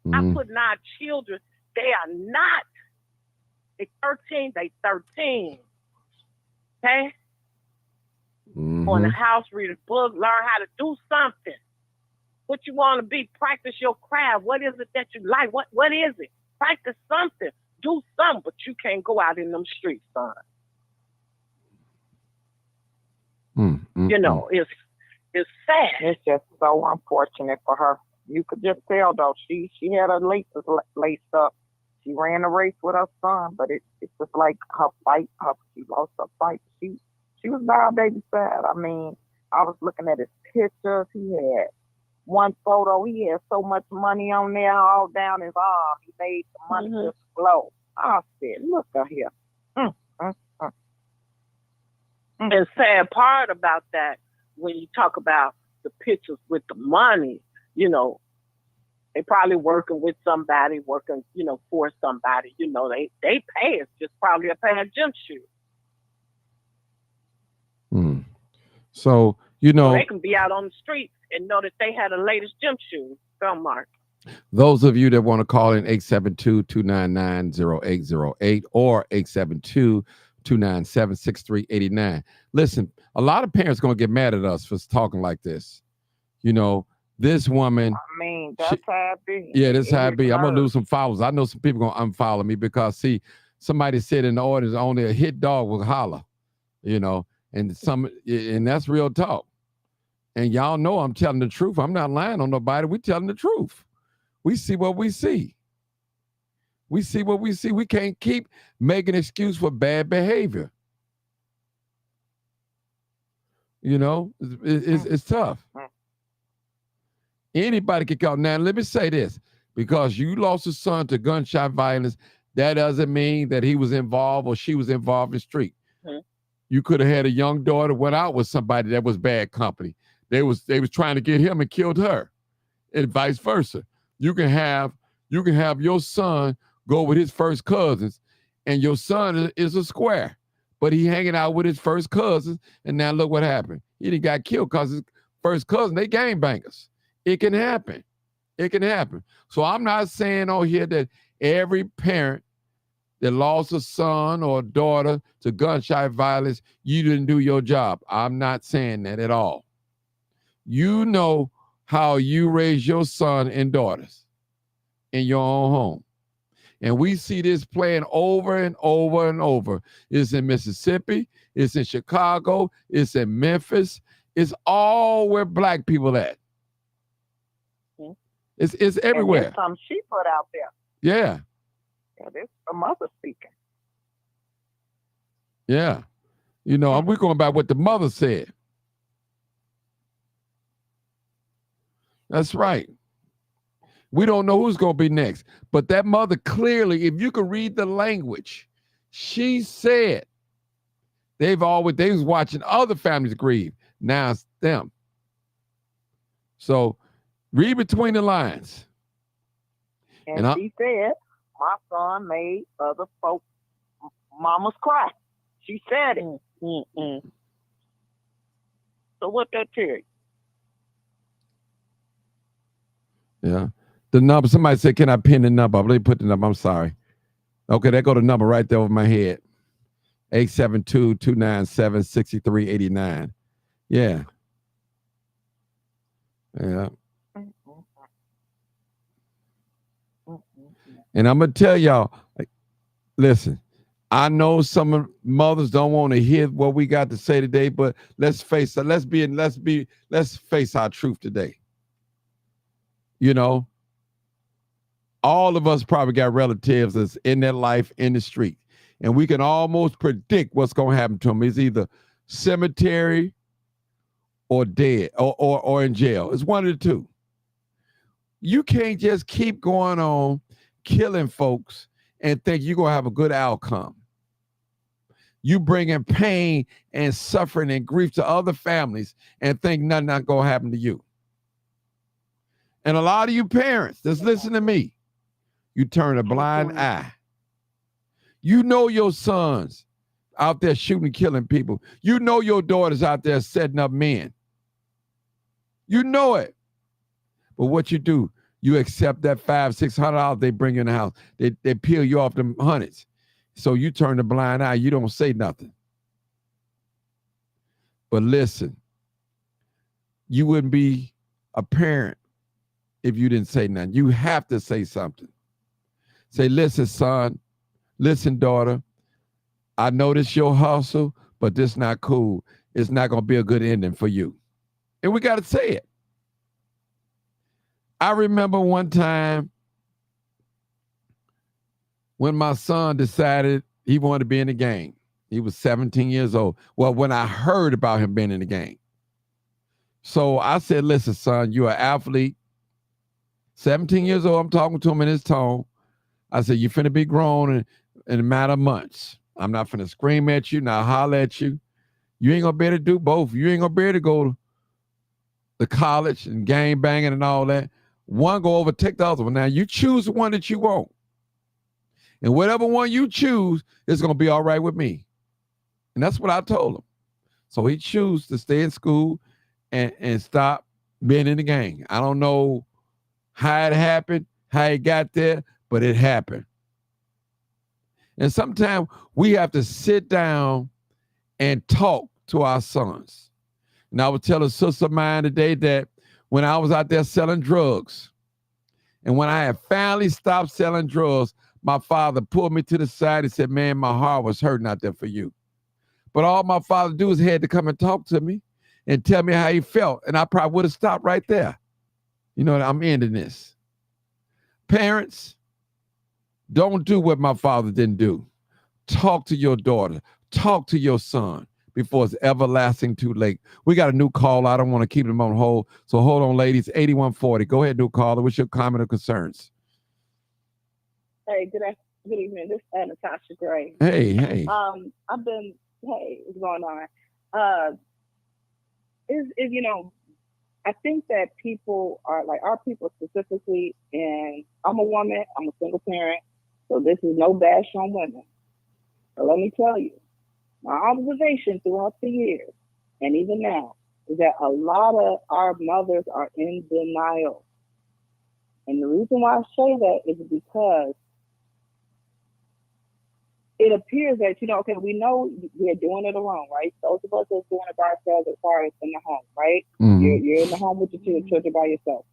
Speaker 2: I'm
Speaker 1: Mhm.
Speaker 2: putting our children, they are not. They 13, they 13. Okay? Go in the
Speaker 1: Mhm.
Speaker 2: house, read a book, learn how to do something. What you want to be, practice your craft. What is it that you like? What is it? Practice something. Do something, but you can't go out in them streets, son. You know, it's sad.
Speaker 5: It's just so unfortunate for her. You could just tell though, she had her laces laced up. She ran a race with her son, but it's just like her fight. She lost her fight. She was by her baby side. I mean, I was looking at his pictures. He had one photo. He had so much money on there, all down his arm. He made the money just flow. I said, look at here.
Speaker 2: And sad part about that, when you talk about the pictures with the money, you know, they probably working with somebody, working, you know, for somebody. You know, they pay. It's just probably a pair of gym shoes.
Speaker 1: So, you know,
Speaker 2: so they can be out on the street and know that they had the latest gym shoes. Film Mark.
Speaker 1: Those of you that want to call in 872-299-0808 or 872-297-6389. Listen, a lot of parents going to get mad at us for talking like this. You know, this woman.
Speaker 5: I mean, that's how it be.
Speaker 1: Yeah, that's how it be. I'm going to lose some followers. I know some people going to unfollow me because, see, somebody said in the audience only a hit dog will holler, you know, and that's real talk. And y'all know I'm telling the truth. I'm not lying on nobody. We're telling the truth. We see what we see. We see what we see. We can't keep making excuse for bad behavior. You know, it's tough. Anybody can go. Now, let me say this. Because you lost a son to gunshot violence, that doesn't mean that he was involved or she was involved in the street.
Speaker 2: Mhm.
Speaker 1: You could have had a young daughter went out with somebody that was bad company. They was trying to get him and killed her, and vice versa. You can have your son go with his first cousins, and your son is a square, but he hanging out with his first cousins, and now look what happened. He done got killed because his first cousin, they gangbangers. It can happen. It can happen. So I'm not saying on here that every parent that lost a son or a daughter to gunshot violence, you didn't do your job. I'm not saying that at all. You know how you raise your son and daughters in your own home. And we see this playing over and over and over. It's in Mississippi. It's in Chicago. It's in Memphis. It's all where black people at. It's everywhere.
Speaker 5: And something she put out there.
Speaker 1: Yeah.
Speaker 5: Yeah, this the mother speaking.
Speaker 1: Yeah. You know, we're going by what the mother said. That's right. We don't know who's going to be next. But that mother clearly, if you can read the language, she said they was watching other families grieve. Now it's them. So read between the lines.
Speaker 5: And she said, my son made other folks mamas cry. She said it.
Speaker 2: So what that tell you?
Speaker 1: Yeah. The number, somebody said, can I pin the number? Let me put the number. I'm sorry. Okay, there go the number right there over my head. 872-297-6389. Yeah. Yeah. And I'm going to tell y'all, listen, I know some mothers don't want to hear what we got to say today, but let's face our truth today. You know, all of us probably got relatives that's in their life in the street, and we can almost predict what's going to happen to them. It's either cemetery or dead or in jail. It's one of the two. You can't just keep going on killing folks and think you're going to have a good outcome. You bringing pain and suffering and grief to other families and think nothing not going to happen to you. And a lot of you parents that's listening to me, you turn a blind eye. You know your sons out there shooting, killing people. You know your daughters out there setting up men. You know it. But what you do, you accept that $500-600 they bring you in the house. They peel you off them hundreds. So you turn a blind eye. You don't say nothing. But listen, you wouldn't be a parent if you didn't say nothing. You have to say something. Say, listen, son, listen, daughter, I know this your hustle, but this not cool. It's not going to be a good ending for you. And we got to say it. I remember one time when my son decided he wanted to be in the gang. He was 17 years old. Well, when I heard about him being in the gang. So I said, listen, son, you're an athlete. 17 years old, I'm talking to him in his tone. I said, you finna be grown in a matter of months. I'm not finna scream at you, not holler at you. You ain't gonna be able to do both. You ain't gonna be able to go to college and gang banging and all that. One go overtake the other one. Now you choose the one that you want. And whatever one you choose is gonna be all right with me. And that's what I told him. So he chose to stay in school and stop being in the gang. I don't know how it happened, how it got there, but it happened. And sometimes we have to sit down and talk to our sons. And I was telling a sister of mine today that when I was out there selling drugs, and when I had finally stopped selling drugs, my father pulled me to the side and said, man, my heart was hurting out there for you. But all my father do is had to come and talk to me and tell me how he felt. And I probably would have stopped right there. You know, I'm ending this. Parents, don't do what my father didn't do. Talk to your daughter. Talk to your son before it's everlasting too late. We got a new caller. I don't want to keep them on hold. So hold on, ladies. 8140. Go ahead, new caller. What's your comment or concerns?
Speaker 4: Hey, good evening. This is Natasha Gray.
Speaker 1: Hey.
Speaker 4: What's going on? Is I think that people are like our people specifically, and I'm a woman, I'm a single parent, so this is no bash on women. But let me tell you, my observation throughout the years, and even now, is that a lot of our mothers are in denial. And the reason why I say that is because it appears that, okay, we know we're doing it alone, right? Those of us that's doing it by ourselves as far as in the home, right?
Speaker 1: Mm-hmm.
Speaker 4: You're in the home with your children by yourself.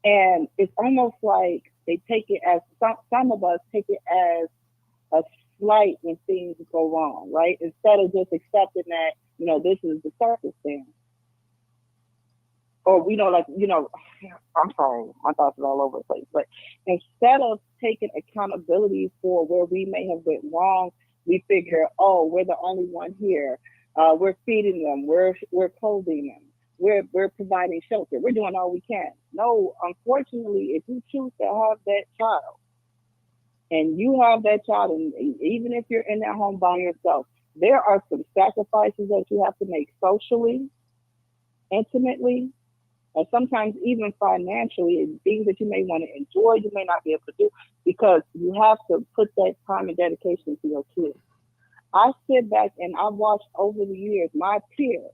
Speaker 4: And it's almost like they take it as, some of us take it as a slight when things go wrong, right? Instead of just accepting that, this is the circumstance. Or I'm sorry, my thoughts are all over the place. But instead of taking accountability for where we may have went wrong, we figure, we're the only one here. We're feeding them. We're clothing them. We're providing shelter. We're doing all we can. No, unfortunately, if you choose to have that child, and you have that child, and even if you're in that home by yourself, there are some sacrifices that you have to make socially, intimately, and sometimes even financially, and things that you may want to enjoy, you may not be able to do, because you have to put that time and dedication to your kids. I sit back and I've watched over the years my peers,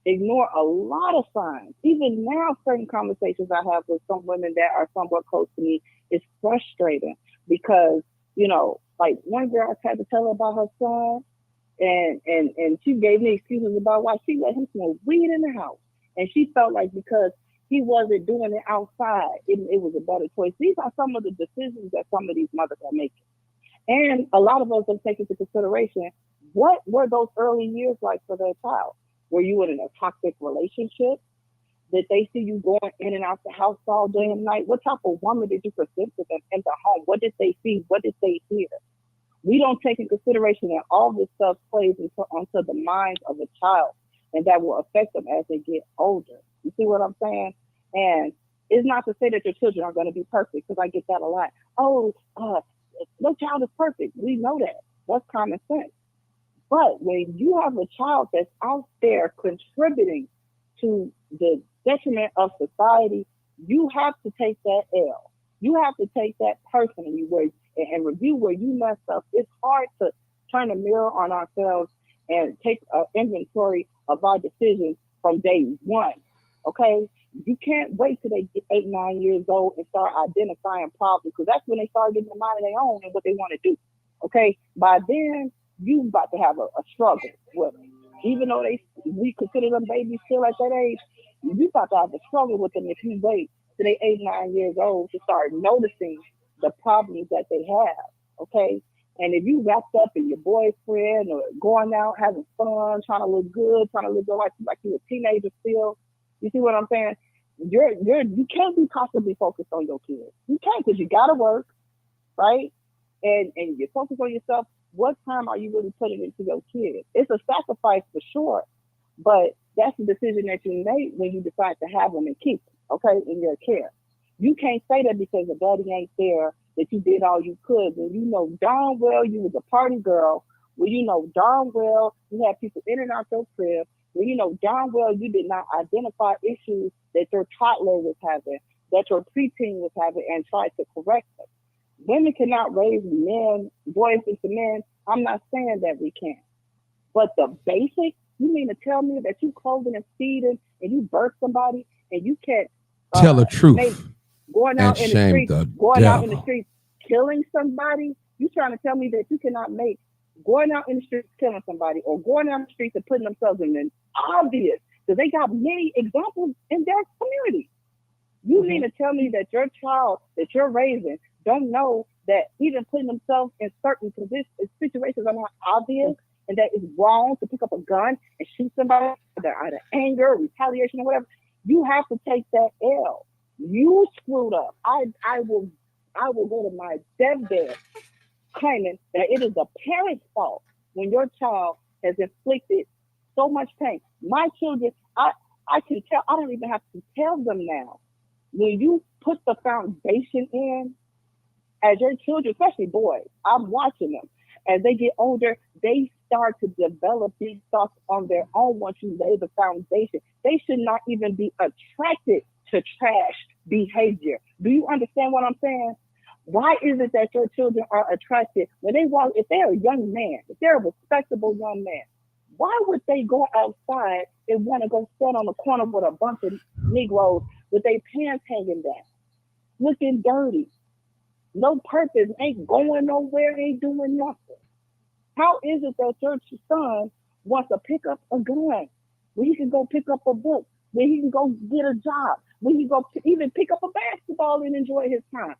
Speaker 4: ignore a lot of signs. Even now, certain conversations I have with some women that are somewhat close to me is frustrating because, like one girl, I had to tell her about her son, and she gave me excuses about why she let him smoke weed in the house. And she felt like because he wasn't doing it outside, it was a better choice. These are some of the decisions that some of these mothers are making. And a lot of us have taken into consideration, what were those early years like for their child? Were you in a toxic relationship? Did they see you going in and out the house all day and night? What type of woman did you present to them in the home? What did they see? What did they hear? We don't take in consideration that all this stuff plays onto the minds of a child, and that will affect them as they get older. You see what I'm saying? And it's not to say that your children are going to be perfect, because I get that a lot. No child is perfect. We know that. That's common sense. But when you have a child that's out there contributing to the detriment of society, you have to take that L. You have to take that personally and review where you messed up. It's hard to turn a mirror on ourselves and take an inventory of our decisions from day one. Okay? You can't wait till they get 8, 9 years old and start identifying problems, because that's when they start getting the mind of their own and what they want to do. Okay? By then, you about to have a struggle with them. Even though we consider them babies still at that age, you about to have a struggle with them if you wait till they 8, 9 years old to start noticing the problems that they have. Okay? And if you wrapped up in your boyfriend or going out having fun, trying to look good like you're a teenager still, you see what I'm saying? You can't be constantly focused on your kids. You can't, because you gotta work, right? And you focus on yourself. What time are you really putting into your kids? It's a sacrifice for sure, but that's the decision that you make when you decide to have them and keep them, in your care. You can't say that because the daddy ain't there that you did all you could, when you know darn well you was a party girl, when you know darn well you had people in and out your crib, when you know darn well you did not identify issues that your toddler was having, that your preteen was having, and try to correct them. Women cannot raise men, boys into men. I'm not saying that we can't. But the basics, you mean to tell me that you clothing and feeding and you birth somebody and you can't
Speaker 1: tell the truth
Speaker 4: going out
Speaker 1: and
Speaker 4: in the streets,
Speaker 1: out
Speaker 4: in the streets killing somebody? You trying to tell me that you cannot make going out in the streets killing somebody, or going out in the streets and putting themselves in an obvious, because they got many examples in their community. You mean to tell me that your child that you're raising don't know that even putting themselves in certain situations are not obvious, and that it's wrong to pick up a gun and shoot somebody out of anger, retaliation, or whatever? You have to take that L. You screwed up. I will go to my deathbed claiming that it is the parent's fault when your child has inflicted so much pain. My children, I can tell, I don't even have to tell them now. When you put the foundation in, as your children, especially boys, I'm watching them. As they get older, they start to develop these thoughts on their own once you lay the foundation. They should not even be attracted to trash behavior. Do you understand what I'm saying? Why is it that your children are attracted when they walk, if they're a young man, if they're a respectable young man, why would they go outside and want to go stand on the corner with a bunch of Negroes with their pants hanging down, looking dirty? No purpose, ain't going nowhere, ain't doing nothing. How is it that your son wants to pick up a gun when he can go pick up a book, when he can go get a job, when he can go even pick up a basketball and enjoy his time?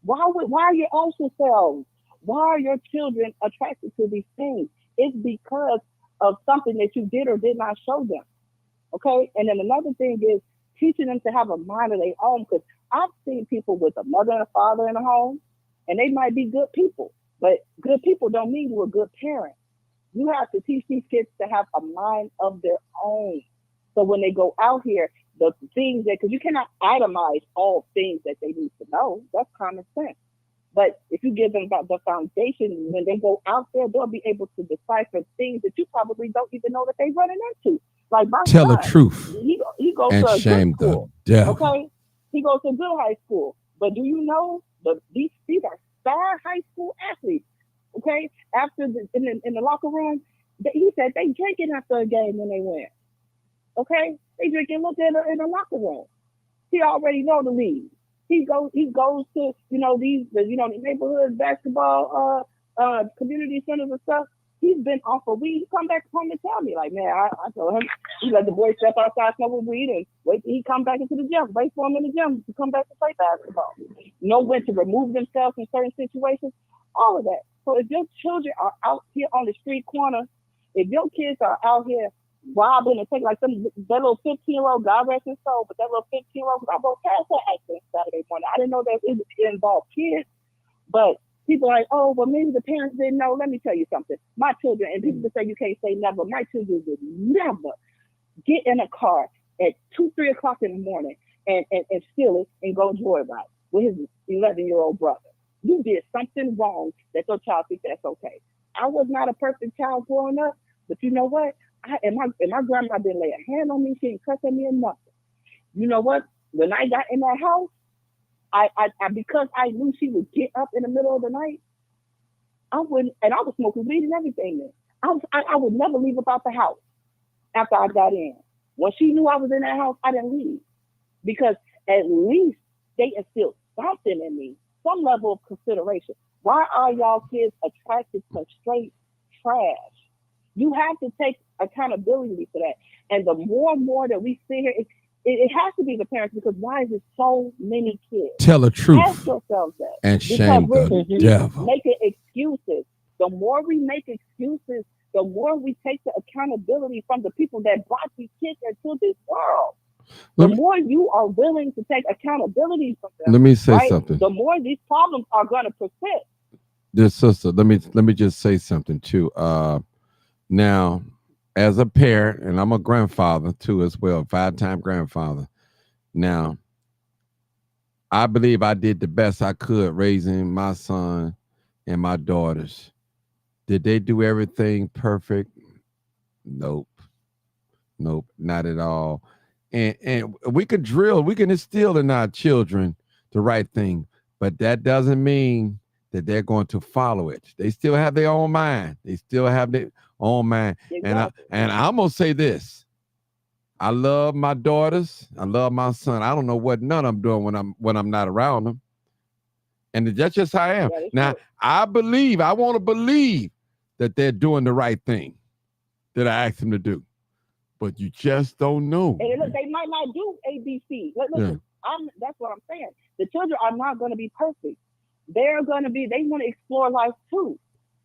Speaker 4: Why are you also selves? Why are your children attracted to these things? It's because of something that you did or did not show them. Okay? And then another thing is teaching them to have a mind of their own, because I've seen people with a mother and a father in a home, and they might be good people, but good people don't mean you're a good parent. You have to teach these kids to have a mind of their own. So when they go out here, the things that, because you cannot itemize all things that they need to know. That's common sense. But if you give them about the foundation, when they go out there, they'll be able to decipher things that you probably don't even know that they're running into. Like my
Speaker 1: Tell the
Speaker 4: son,
Speaker 1: truth
Speaker 4: he goes
Speaker 1: and
Speaker 4: to a
Speaker 1: shame
Speaker 4: good school.
Speaker 1: the devil.
Speaker 4: Okay, he goes to a good high school. But do you know these are star high school athletes? Okay, after in the locker room, he said they drinking after a game when they win. Okay, they drinking. Look at her in the locker room. He already know the league. He goes to the neighborhood basketball community centers and stuff. He's been off of weed. He come back home and tell me, like, man, I told him, he let the boys step outside smoking weed and wait till he come back into the gym, wait for him in the gym to come back to play basketball. Know when to remove themselves in certain situations, all of that. So if your children are out here on the street corner, if your kids are out here robbing and taking, like that little 15-year-old, God rest his soul, but that little 15-year-old, I wrote past that accident Saturday morning. I didn't know that it involved kids, but people are like, oh, well, maybe the parents didn't know. Let me tell you something. My children, and people say you can't say never, my children would never get in a car at 2, 3 o'clock in the morning and steal it and go joyride with his 11-year-old brother. You did something wrong that your child thinks that's okay. I was not a perfect child growing up, but you know what? My grandma didn't lay a hand on me. She didn't cuss at me or nothing. You know what? When I got in that house, I because I knew she would get up in the middle of the night, I wouldn't, and I was smoking weed and everything then. I would never leave about the house after I got in. When she knew I was in that house, I didn't leave, because at least they instilled something in me, some level of consideration. Why are y'all kids attracted to straight trash? You have to take accountability for that. And the more and more that we see here, it has to be the parents, because why is it so many kids?
Speaker 1: Tell the truth.
Speaker 4: Ask yourselves that.
Speaker 1: And shame the devil.
Speaker 4: Making excuses. The more we make excuses, the more we take the accountability from the people that brought these kids into this world. The more you are willing to take accountability from them,
Speaker 1: let me say something.
Speaker 4: The more these problems are going to persist.
Speaker 1: This sister, let me just say something too. Now, as a parent, and I'm a grandfather too as well, 5-time grandfather. Now, I believe I did the best I could raising my son and my daughters. Did they do everything perfect? Nope, not at all. And we can drill, we can instill in our children the right thing, but that doesn't mean that they're going to follow it. They still have their own mind. They still have their own mind. Exactly. And I'm gonna say this: I love my daughters. I love my son. I don't know what none of them doing when I'm not around them. And that's just how I am. Now, I want to believe that they're doing the right thing that I asked them to do. But you just don't know.
Speaker 4: And look, they might not do ABC. Listen, that's what I'm saying. The children are not going to be perfect. They want to explore life too.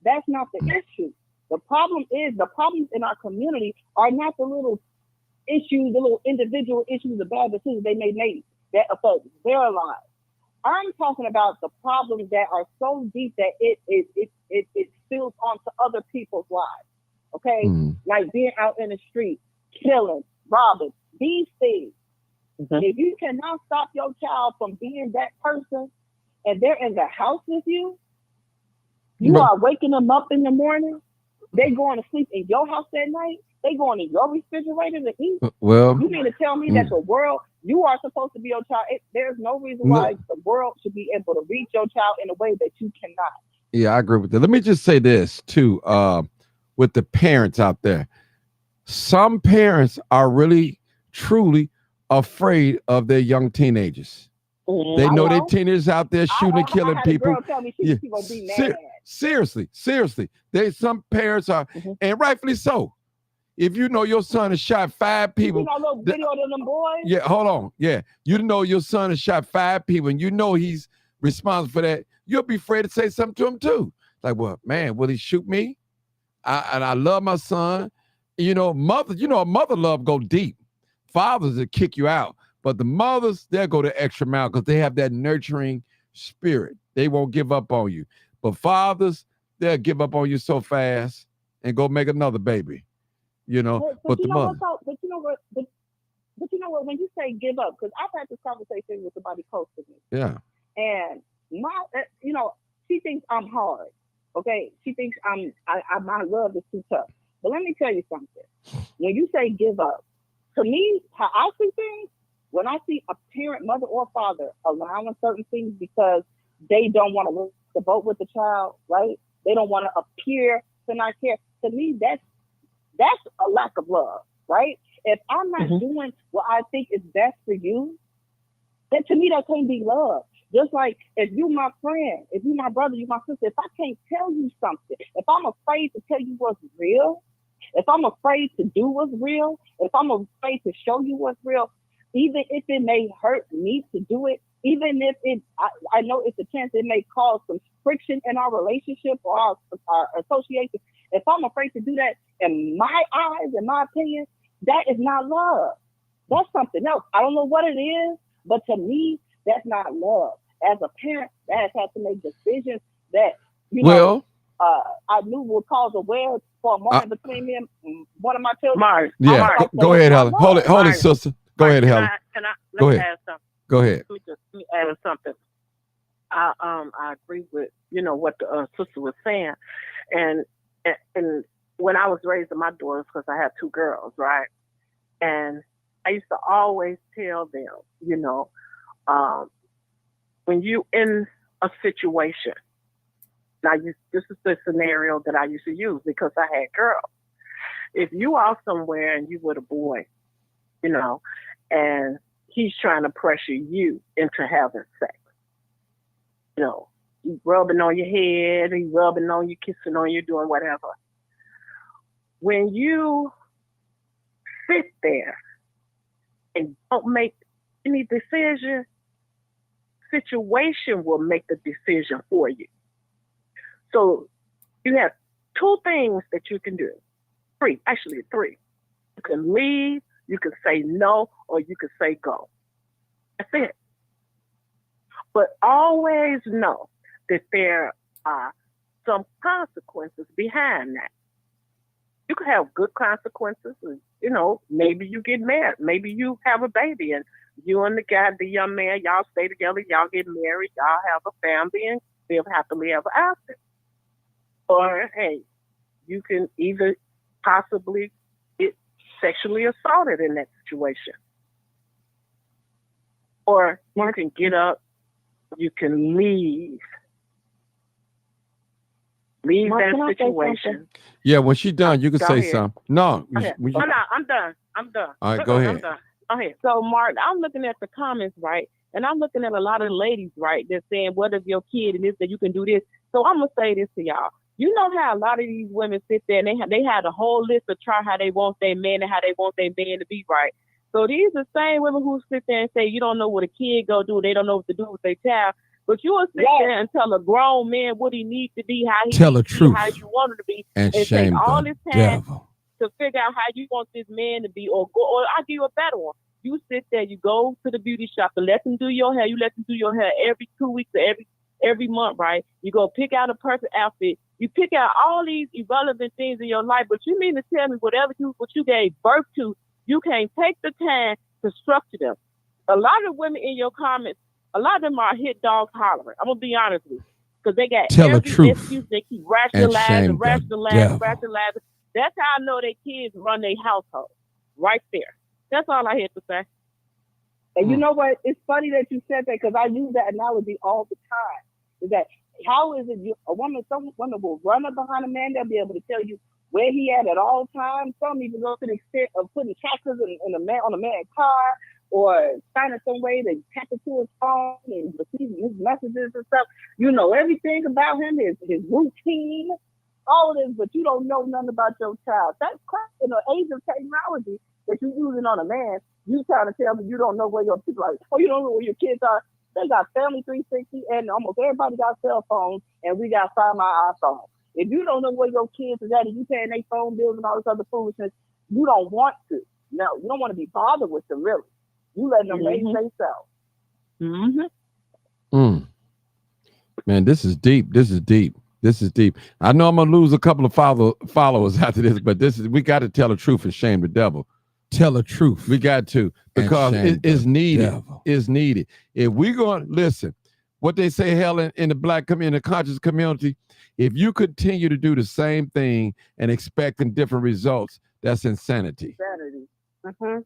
Speaker 4: That's not the issue. The problems in our community are not the little issues, the little individual issues, the bad decisions they may make. that affect their lives. I'm talking about the problems that are so deep that it spills onto other people's lives. Okay, like being out in the street, killing, robbing, these things. If you cannot stop your child from being that person, and they're in the house with you, you are waking them up in the morning. They going to sleep in your house at night. They going in your refrigerator to eat.
Speaker 1: Well,
Speaker 4: you mean to tell me that the world, you are supposed to be your child? There's no reason why the world should be able to reach your child in a way that you cannot.
Speaker 1: Yeah, I agree with that. Let me just say this too, with the parents out there. Some parents are really, truly afraid of their young teenagers. They know their teenagers out there shooting and killing people.
Speaker 4: Tell me she gonna be mad.
Speaker 1: Seriously. Some parents are, and rightfully so. If you know your son has shot 5 people,
Speaker 4: you know, little video of them boys.
Speaker 1: Yeah, hold on. Yeah, you know your son has shot 5 people, and you know he's responsible for that. You'll be afraid to say something to him too. Like, well, man, will he shoot me? I love my son. You know, mother love go deep. Fathers will kick you out, but the mothers, they'll go the extra mile because they have that nurturing spirit. They won't give up on you. But fathers, they'll give up on you so fast and go make another baby. You know, but the mother.
Speaker 4: But you know what? When you say give up, because I've had this conversation with somebody close to me.
Speaker 1: Yeah.
Speaker 4: And she thinks I'm hard. Okay, she thinks my love is too tough. But let me tell you something. When you say give up, to me, how I see things, when I see a parent, mother or father, allowing certain things because they don't want to rock the boat with the child, right? They don't want to appear to not care. To me, that's a lack of love, right? If I'm not doing what I think is best for you, then to me that can't be love. Just like if you my friend, if you my brother, you my sister, if I can't tell you something, if I'm afraid to tell you what's real, if I'm afraid to do what's real, if I'm afraid to show you what's real, even if it may hurt me to do it, even if I know it's a chance it may cause some friction in our relationship or our association, if I'm afraid to do that, in my eyes, in my opinion, that is not love. That's something else. I don't know what it is, but to me, that's not love. As a parent, that has had to make decisions that, I knew would cause a wedge for a moment between me and one of my children.
Speaker 2: Mark,
Speaker 1: go ahead, Helen. Hold it, sister. Go ahead, Helen.
Speaker 2: Go ahead. Add something.
Speaker 1: Go ahead.
Speaker 2: Let me add something. I agree with what the sister was saying, and when I was raising my daughters, because I had 2 girls, right, and I used to always tell them, when you in a situation. Now, this is the scenario that I used to use because I had girls. If you are somewhere and you with a boy, and he's trying to pressure you into having sex, he's rubbing on your head, he's rubbing on you, kissing on you, doing whatever. When you sit there and don't make any decision, situation will make the decision for you. So you have 2 things that you can do. 3. You can leave, you can say no, or you can say go. That's it. But always know that there are some consequences behind that. You could have good consequences. Maybe you get married. Maybe you have a baby and you and the young man, y'all stay together, y'all get married, y'all have a family and live happily ever after. Or, hey, you can either possibly get sexually assaulted in that situation. Or you can get up, you can leave. Leave
Speaker 3: Mark,
Speaker 2: that situation.
Speaker 1: Yeah, when she's done, you can say something. No.
Speaker 2: I'm done.
Speaker 1: All right, go ahead.
Speaker 2: I'm done. Go ahead.
Speaker 3: So, Mark, I'm looking at the comments, right? And I'm looking at a lot of ladies, right, that's saying, what if your kid and this, that you can do this? So I'm going to say this to y'all. You know how a lot of these women sit there and they had a whole list of try how they want their man and how they want their man to be, right? So these are the same women who sit there and say, you don't know what a kid go do. They don't know what to do with their child. But you will sit there and tell a grown man what he needs to be, how he
Speaker 1: tell the truth,
Speaker 3: how you want him to be,
Speaker 1: and
Speaker 3: take all this time
Speaker 1: devil
Speaker 3: to figure out how you want this man to be, or I'll give you a better one. You sit there, you go to the beauty shop and let them do your hair. You let them do your hair every 2 weeks or every month, right? You go pick out a perfect outfit. You pick out all these irrelevant things in your life, but you mean to tell me what you gave birth to, you can't take the time to structure them. A lot of women in your comments, a lot of them are hit dogs hollering. I'm gonna be honest with you, because they got
Speaker 6: Tell the
Speaker 3: every
Speaker 6: truth
Speaker 3: excuse. They keep
Speaker 1: And shame
Speaker 3: rationalizing.
Speaker 1: the
Speaker 3: That's how I know their kids run their household. Right there. That's all I had to say.
Speaker 4: And you know what? It's funny that you said that because I use that analogy all the time. Is that how is it some woman will run up behind a man, they'll be able to tell you where he at all times. Some even go to the extent of putting trackers in a man on a man's car or finding some way to tap into his phone and receiving his messages and stuff. You know everything about him, his routine, all of this, but you don't know nothing about your child. That's crap in the age of technology that you're using on a man. You trying to tell me you don't know where your people are. Oh, you don't know where your kids are. They got Family 360 and almost everybody got cell phones and we got Find My iPhone. If you don't know where your kids is at and you paying their phone bills and all this other foolishness, you don't want to. No, you don't want to be bothered with them really. You letting them raise themselves.
Speaker 1: Man, this is deep. This is deep. I know I'm gonna lose a couple of followers after this, but we got to tell the truth and shame the devil.
Speaker 6: Tell the truth.
Speaker 1: We got to, because it is needed.
Speaker 6: devil.
Speaker 1: It's needed. If we're going to listen, what they say, Helen, in the black community, the conscious community, if you continue to do the same thing and expecting different results, that's insanity.
Speaker 4: Yep.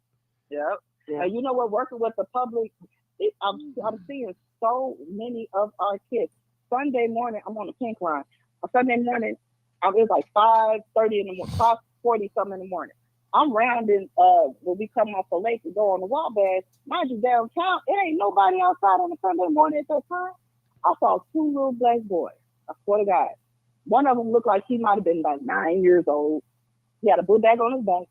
Speaker 4: Yeah. And you know what? Working with the public, I'm seeing so many of our kids. Sunday morning, I'm on the pink line. Sunday morning, it was like 5:30 in the morning, 5:40 something in the morning. I'm rounding when we come off the lake and go on the Wabash. Mind you, downtown, it ain't nobody outside on a Sunday morning at that time. I saw two little black boys. I swear to God. One of them looked like he might have been about 9 years old. He had a book bag on his back,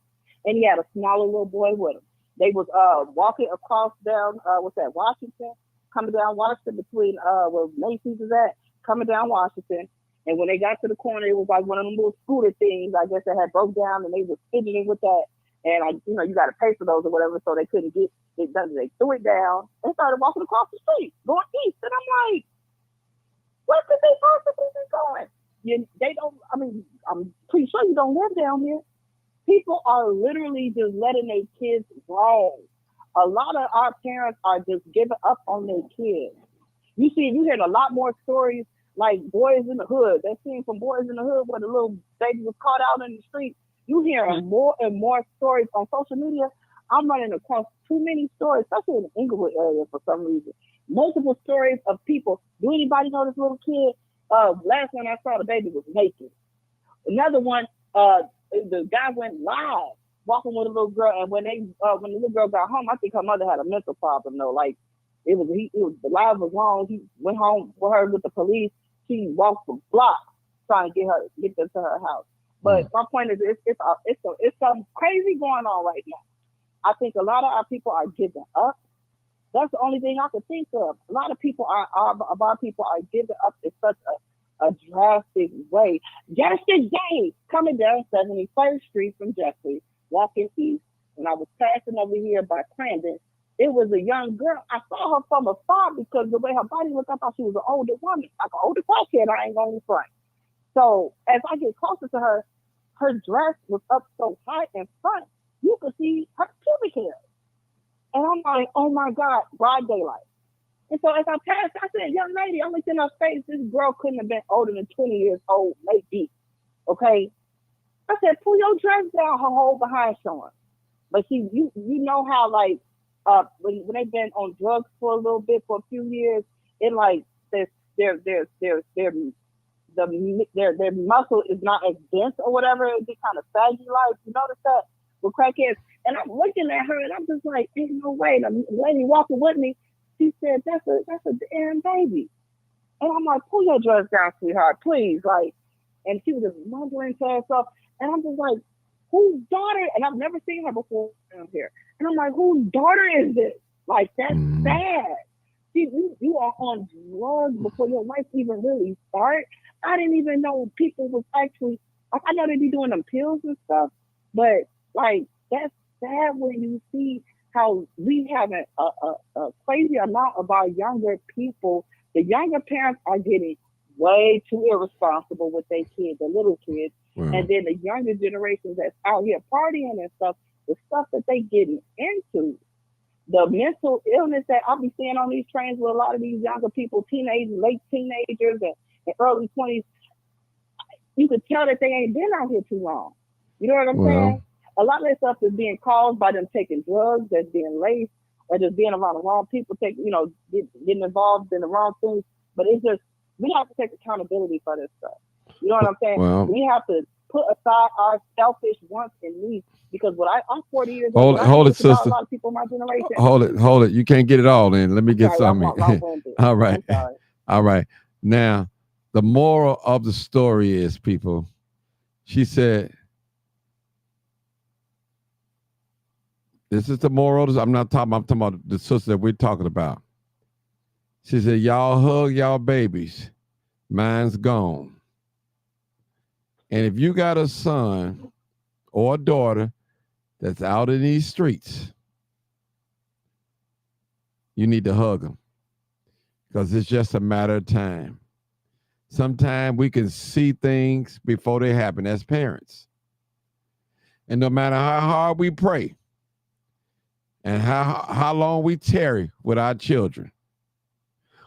Speaker 4: and he had a smaller little boy with him. They was walking across down, Washington, coming down Washington between where Macy's is at, coming down Washington. And when they got to the corner, it was like one of them little scooter things, I guess, that had broke down, and they were fidgeting with that. And you got to pay for those or whatever, so they couldn't get it done. They threw it down and started walking across the street, going east. And I'm like, where could they possibly be going? They don't. I mean, I'm pretty sure you don't live down here. People are literally just letting their kids roam. A lot of our parents are just giving up on their kids. You hear a lot more stories like Boys in the Hood. That scene from Boys in the Hood where the little baby was caught out in the street. You hear more and more stories on social media. I'm running across too many stories, especially in the Inglewood area for some reason. Multiple stories of people. Do anybody know this little kid? Last one I saw, the baby was naked. Another one, the guy went live walking with a little girl, and when the little girl got home, I think her mother had a mental problem though. Like the live was long. He went home with her with the police. She walked for blocks trying to get them to her house. But my point is, it's something crazy going on right now. I think a lot of our people are giving up. That's the only thing I can think of. A lot of people are giving up in such a drastic way. Yesterday, coming down 71st Street from Jeffrey, walking east, when I was passing over here by Crandon, it was a young girl. I saw her from afar because the way her body looked, I thought she was an older woman, like an older crackhead. I ain't going to front. So as I get closer to her, her dress was up so high in front, you could see her pubic hair. And I'm like, oh my God, broad daylight. And so as I passed, I said, young lady, I looked in her face. This girl couldn't have been older than 20 years old, maybe. Okay. I said, pull your dress down, her whole behind showing. But see, you know how like when they've been on drugs for a little bit, for a few years, it like their muscle is not as dense or whatever. It be kind of saggy like. You notice that with crackheads? And I'm looking at her and I'm just like, ain't no way. The lady walking with me, she said, that's a damn baby. And I'm like, pull your dress down, sweetheart, please. Like, and she was just mumbling to herself. And I'm just like, whose daughter? And I've never seen her before down here. And I'm like, whose daughter is this? Like, that's sad. See, you are on drugs before your life even really start. I didn't even know people was actually, like, I know they be doing them pills and stuff, but like, that's sad when you see how we have a crazy amount of our younger people. The younger parents are getting way too irresponsible with their kids, the little kids.
Speaker 1: Well,
Speaker 4: And then the younger generations that's out here partying and stuff, the stuff that they getting into, the mental illness that I'll be seeing on these trains with a lot of these younger people, teenagers, late teenagers and early 20s, you could tell that they ain't been out here too long. You know what I'm saying? A lot of that stuff is being caused by them taking drugs, that's being laced, or just being around the wrong people, getting involved in the wrong things. But it's just, we have to take accountability for this stuff. You know what I'm saying?
Speaker 1: Well,
Speaker 4: we have to put aside our selfish wants and needs, because I'm 40 years old.
Speaker 1: hold it, sister.
Speaker 4: A lot of people in my generation.
Speaker 1: Hold it. You can't get it all in. Let me get something. All right. All right. Now, the moral of the story is, people, she said, this is the moral. I'm talking about the sister that we're talking about. She said, y'all hug y'all babies. Mine's gone. And if you got a son or a daughter that's out in these streets, you need to hug them, because it's just a matter of time. Sometimes we can see things before they happen as parents. And no matter how hard we pray and how long we tarry with our children,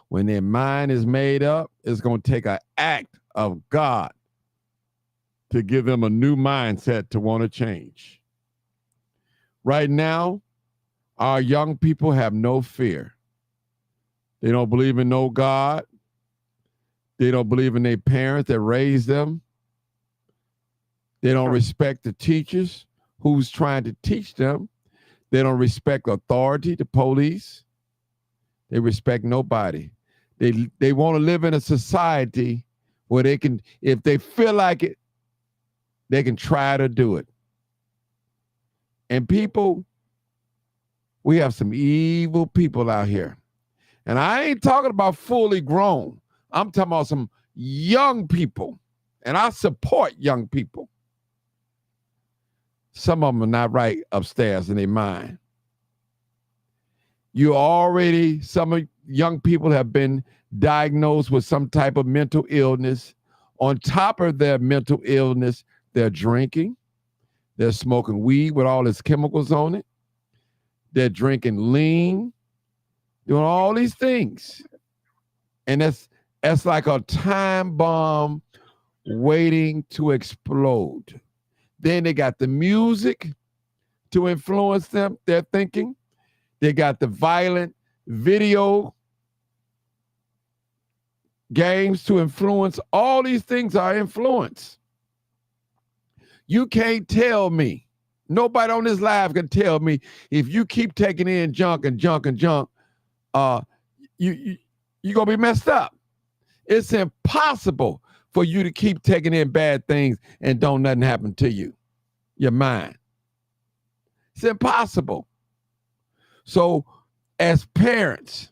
Speaker 1: when their mind is made up, it's going to take an act of God to give them a new mindset to want to change. Right now, our young people have no fear. They don't believe in no God. They don't believe in their parents that raised them. They don't respect the teachers who's trying to teach them. They don't respect authority, the police. They respect nobody. They want to live in a society where they can, if they feel like it, they can try to do it. And people, we have some evil people out here. And I ain't talking about fully grown. I'm talking about some young people. And I support young people. Some of them are not right upstairs in their mind. Some of young people have been diagnosed with some type of mental illness. On top of their mental illness, they're drinking. They're smoking weed with all its chemicals on it. They're drinking lean, doing all these things. And that's like a time bomb waiting to explode. Then they got the music to influence them, their thinking. They got the violent video games to influence. All these things are influence. You can't tell me, nobody on this live can tell me, if you keep taking in junk and junk and junk, you're going to be messed up. It's impossible for you to keep taking in bad things and don't nothing happen to you, your mind. It's impossible. So as parents,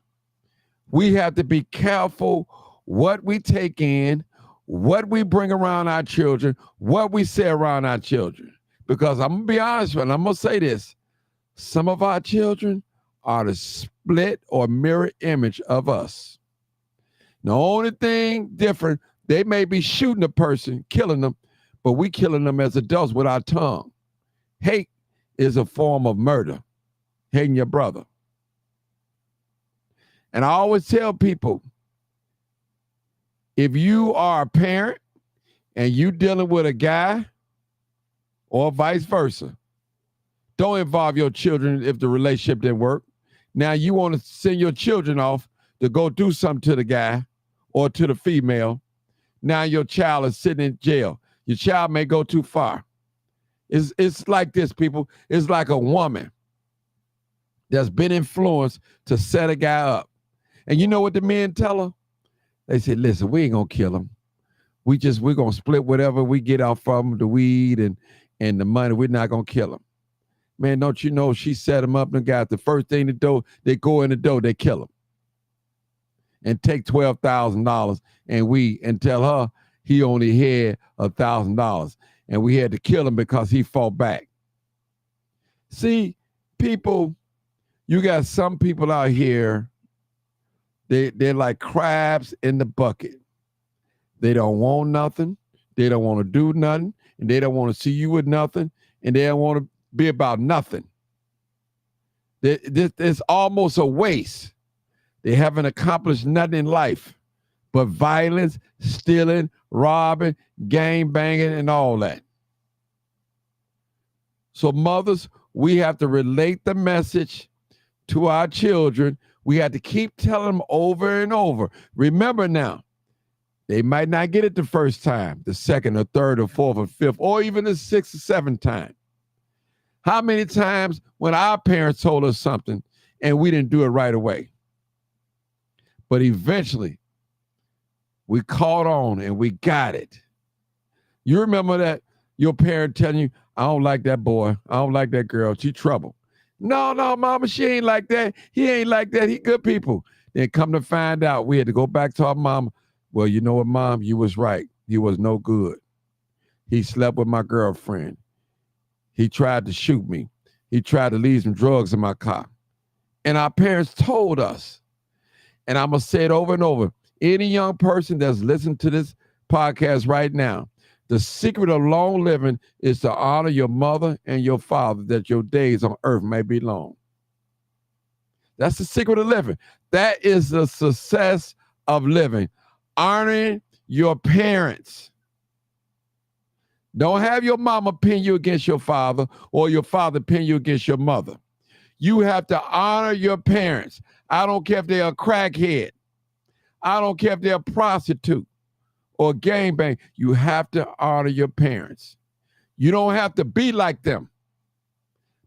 Speaker 1: we have to be careful what we take in, what we bring around our children, what we say around our children. Because I'm going to be honest with you, and I'm going to say this. Some of our children are the split or mirror image of us. The only thing different, they may be shooting a person, killing them, but we killing them as adults with our tongue. Hate is a form of murder, hating your brother. And I always tell people, if you are a parent and you dealing with a guy or vice versa, don't involve your children if the relationship didn't work. Now you want to send your children off to go do something to the guy or to the female. Now your child is sitting in jail. Your child may go too far. It's like this, people. It's like a woman that's been influenced to set a guy up. And you know what the men tell her? They said, listen, we ain't going to kill him. We're going to split whatever we get off from the weed and the money. We're not going to kill him. Man, don't you know she set him up and got the first thing to do, they go in the door, they kill him. And take $12,000 and tell her he only had $1,000. And we had to kill him because he fought back. See, people, You got some people out here, they're like crabs in the bucket. They don't want nothing. They don't want to do nothing. And they don't want to see you with nothing. And they don't want to be about nothing. It's almost a waste. They haven't accomplished nothing in life but violence, stealing, robbing, gang banging, and all that. So mothers, we have to relate the message to our children. We have to keep telling them over and over. Remember now, they might not get it the first time, the second or third or fourth or fifth, or even the sixth or seventh time. How many times when our parents told us something and we didn't do it right away? But eventually, we caught on and we got it. You remember that your parent telling you, I don't like that boy. I don't like that girl. She trouble. No, mama, she ain't like that. He ain't like that. He good people. Then come to find out, we had to go back to our mama. Well, you know what, Mom? You was right. He was no good. He slept with my girlfriend. He tried to shoot me. He tried to leave some drugs in my car. And our parents told us, and I'm going to say it over and over, any young person that's listening to this podcast right now, the secret of long living is to honor your mother and your father, that your days on earth may be long. That's the secret of living. That is the success of living. Honoring your parents. Don't have your mama pin you against your father or your father pin you against your mother. You have to honor your parents. I don't care if they're a crackhead. I don't care if they're a prostitute or gangbang. You have to honor your parents. You don't have to be like them,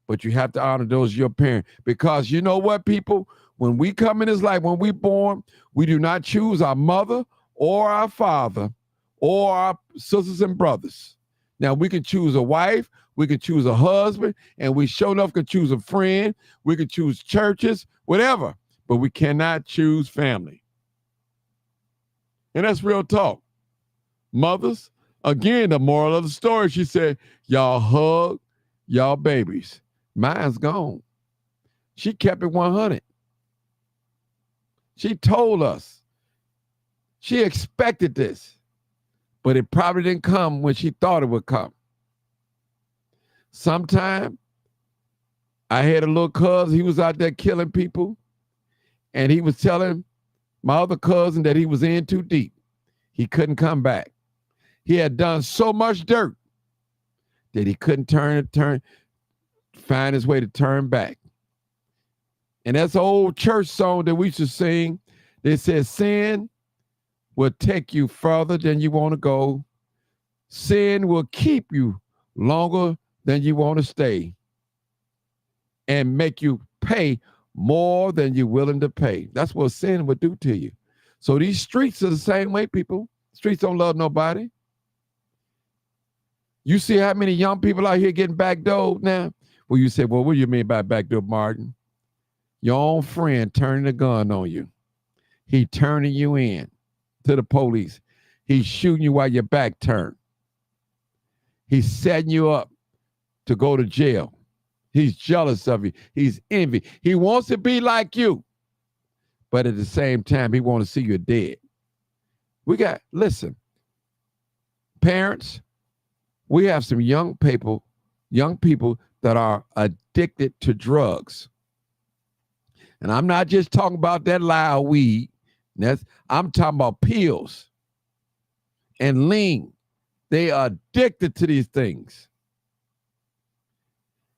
Speaker 1: but you have to honor those your parents. Because you know what, people? When we come in this life, when we born, we do not choose our mother or our father or our sisters and brothers. Now, we can choose a wife, we can choose a husband, and we sure enough can choose a friend. We can choose churches, whatever, but we cannot choose family. And that's real talk. Mothers, again, the moral of the story, she said, y'all hug y'all babies. Mine's gone. She kept it 100. She told us. She expected this, but it probably didn't come when she thought it would come. Sometime I had a little cousin, he was out there killing people, and he was telling my other cousin that he was in too deep. He couldn't come back. He had done so much dirt that he couldn't find his way to turn back. And that's an old church song that we used to sing. They said, sin will take you further than you want to go. Sin will keep you longer than you want to stay and make you pay more than you're willing to pay. That's what sin would do to you. So these streets are the same way, people. Streets don't love nobody. You see how many young people out here getting backdoored now? Well, you say, well, what do you mean by backdoor, Martin? Your own friend turning a gun on you. He turning you in to the police. He's shooting you while your back turned. He's setting you up to go to jail. He's jealous of you. He's envy. He wants to be like you. But at the same time, he wants to see you dead. Listen, parents, we have some young people that are addicted to drugs. And I'm not just talking about that loud weed. I'm talking about pills and lean. They are addicted to these things.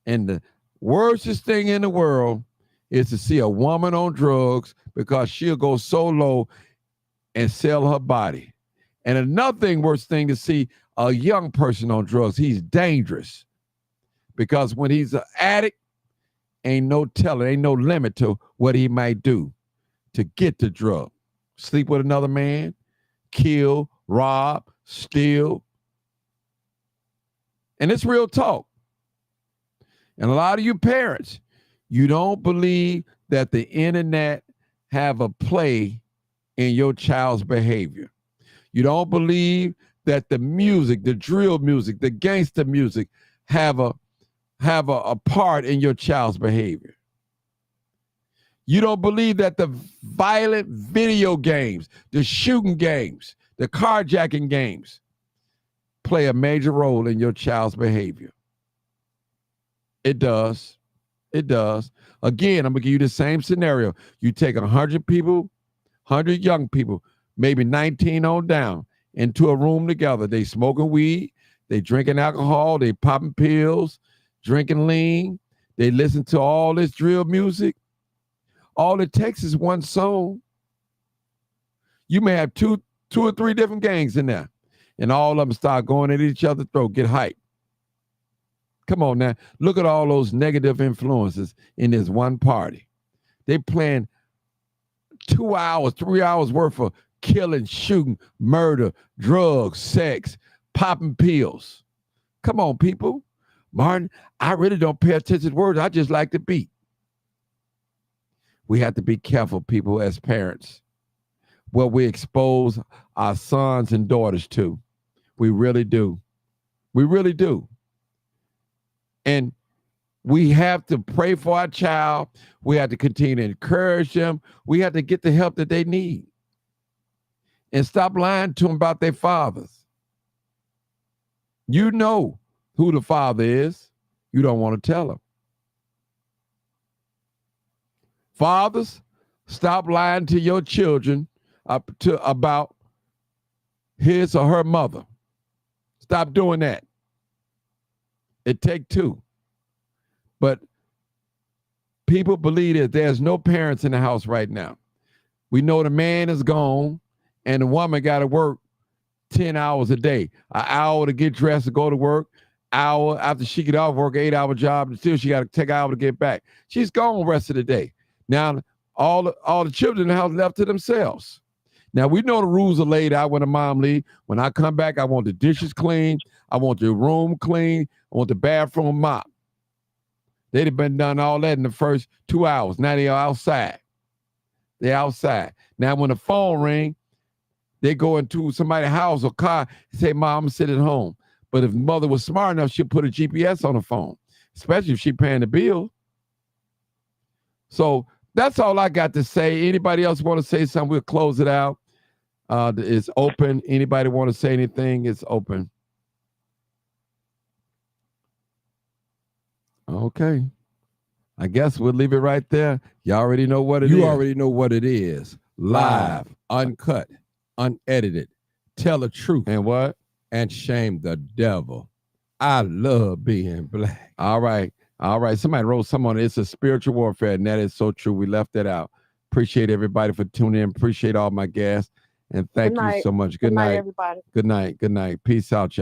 Speaker 1: And the worstest thing in the world is to see a woman on drugs because she'll go so low and sell her body. And another worse thing to see a young person on drugs. He's dangerous because when he's an addict, ain't no limit to what he might do to get the drug. Sleep with another man, kill, rob, steal. And it's real talk. And a lot of you parents, you don't believe that the internet have a play in your child's behavior. You don't believe that the music, the drill music, the gangster music have a part in your child's behavior. You don't believe that the violent video games, the shooting games, the carjacking games play a major role in your child's behavior. It does. It does. Again, I'm going to give you the same scenario. You take 100 people, 100 young people, maybe 19 on down, into a room together. They smoking weed, they drinking alcohol, they popping pills, drinking lean. They listen to all this drill music. All it takes is one song. You may have two or three different gangs in there, and all of them start going at each other's throat, get hyped. Come on now. Look at all those negative influences in this one party. They playing 2 hours, 3 hours worth of killing, shooting, murder, drugs, sex, popping pills. Come on, people. Martin, I really don't pay attention to words. I just like the beat. We have to be careful, people, as parents, what we expose our sons and daughters to. We really do. We really do. And we have to pray for our child. We have to continue to encourage them. We have to get the help that they need. And stop lying to them about their fathers. You know who the father is. You don't want to tell them. Fathers, stop lying to your children about his or her mother. Stop doing that. It takes two. But people believe that there's no parents in the house right now. We know the man is gone and the woman got to work 10 hours a day, an hour to get dressed to go to work, hour after she get off work, 8-hour job, and still she got to take an hour to get back. She's gone the rest of the day. Now, all the children in the house left to themselves. Now, we know the rules are laid out when the mom leaves. When I come back, I want the dishes clean. I want the room clean. I want the bathroom mopped. They'd have been done all that in the first 2 hours. Now they're outside. They're outside. Now, when the phone ring, they go into somebody's house or car and say, Mom, I'm sitting at home. But if mother was smart enough, she'd put a GPS on the phone, especially if she's paying the bill. So that's all I got to say. Anybody else want to say something? We'll close it out. It's open. Anybody want to say anything? It's open. Okay. I guess we'll leave it right there. You already know what it is. You already know what it is. Live, uncut, unedited. Tell the truth. And what? And shame the devil. I love being black. All right. All right. Somebody wrote something on it. It's a spiritual warfare, and that is so true. We left that out. Appreciate everybody for tuning in. Appreciate all my guests. And thank you so much. Good night,
Speaker 3: everybody.
Speaker 1: Good night. Good night. Peace out, y'all.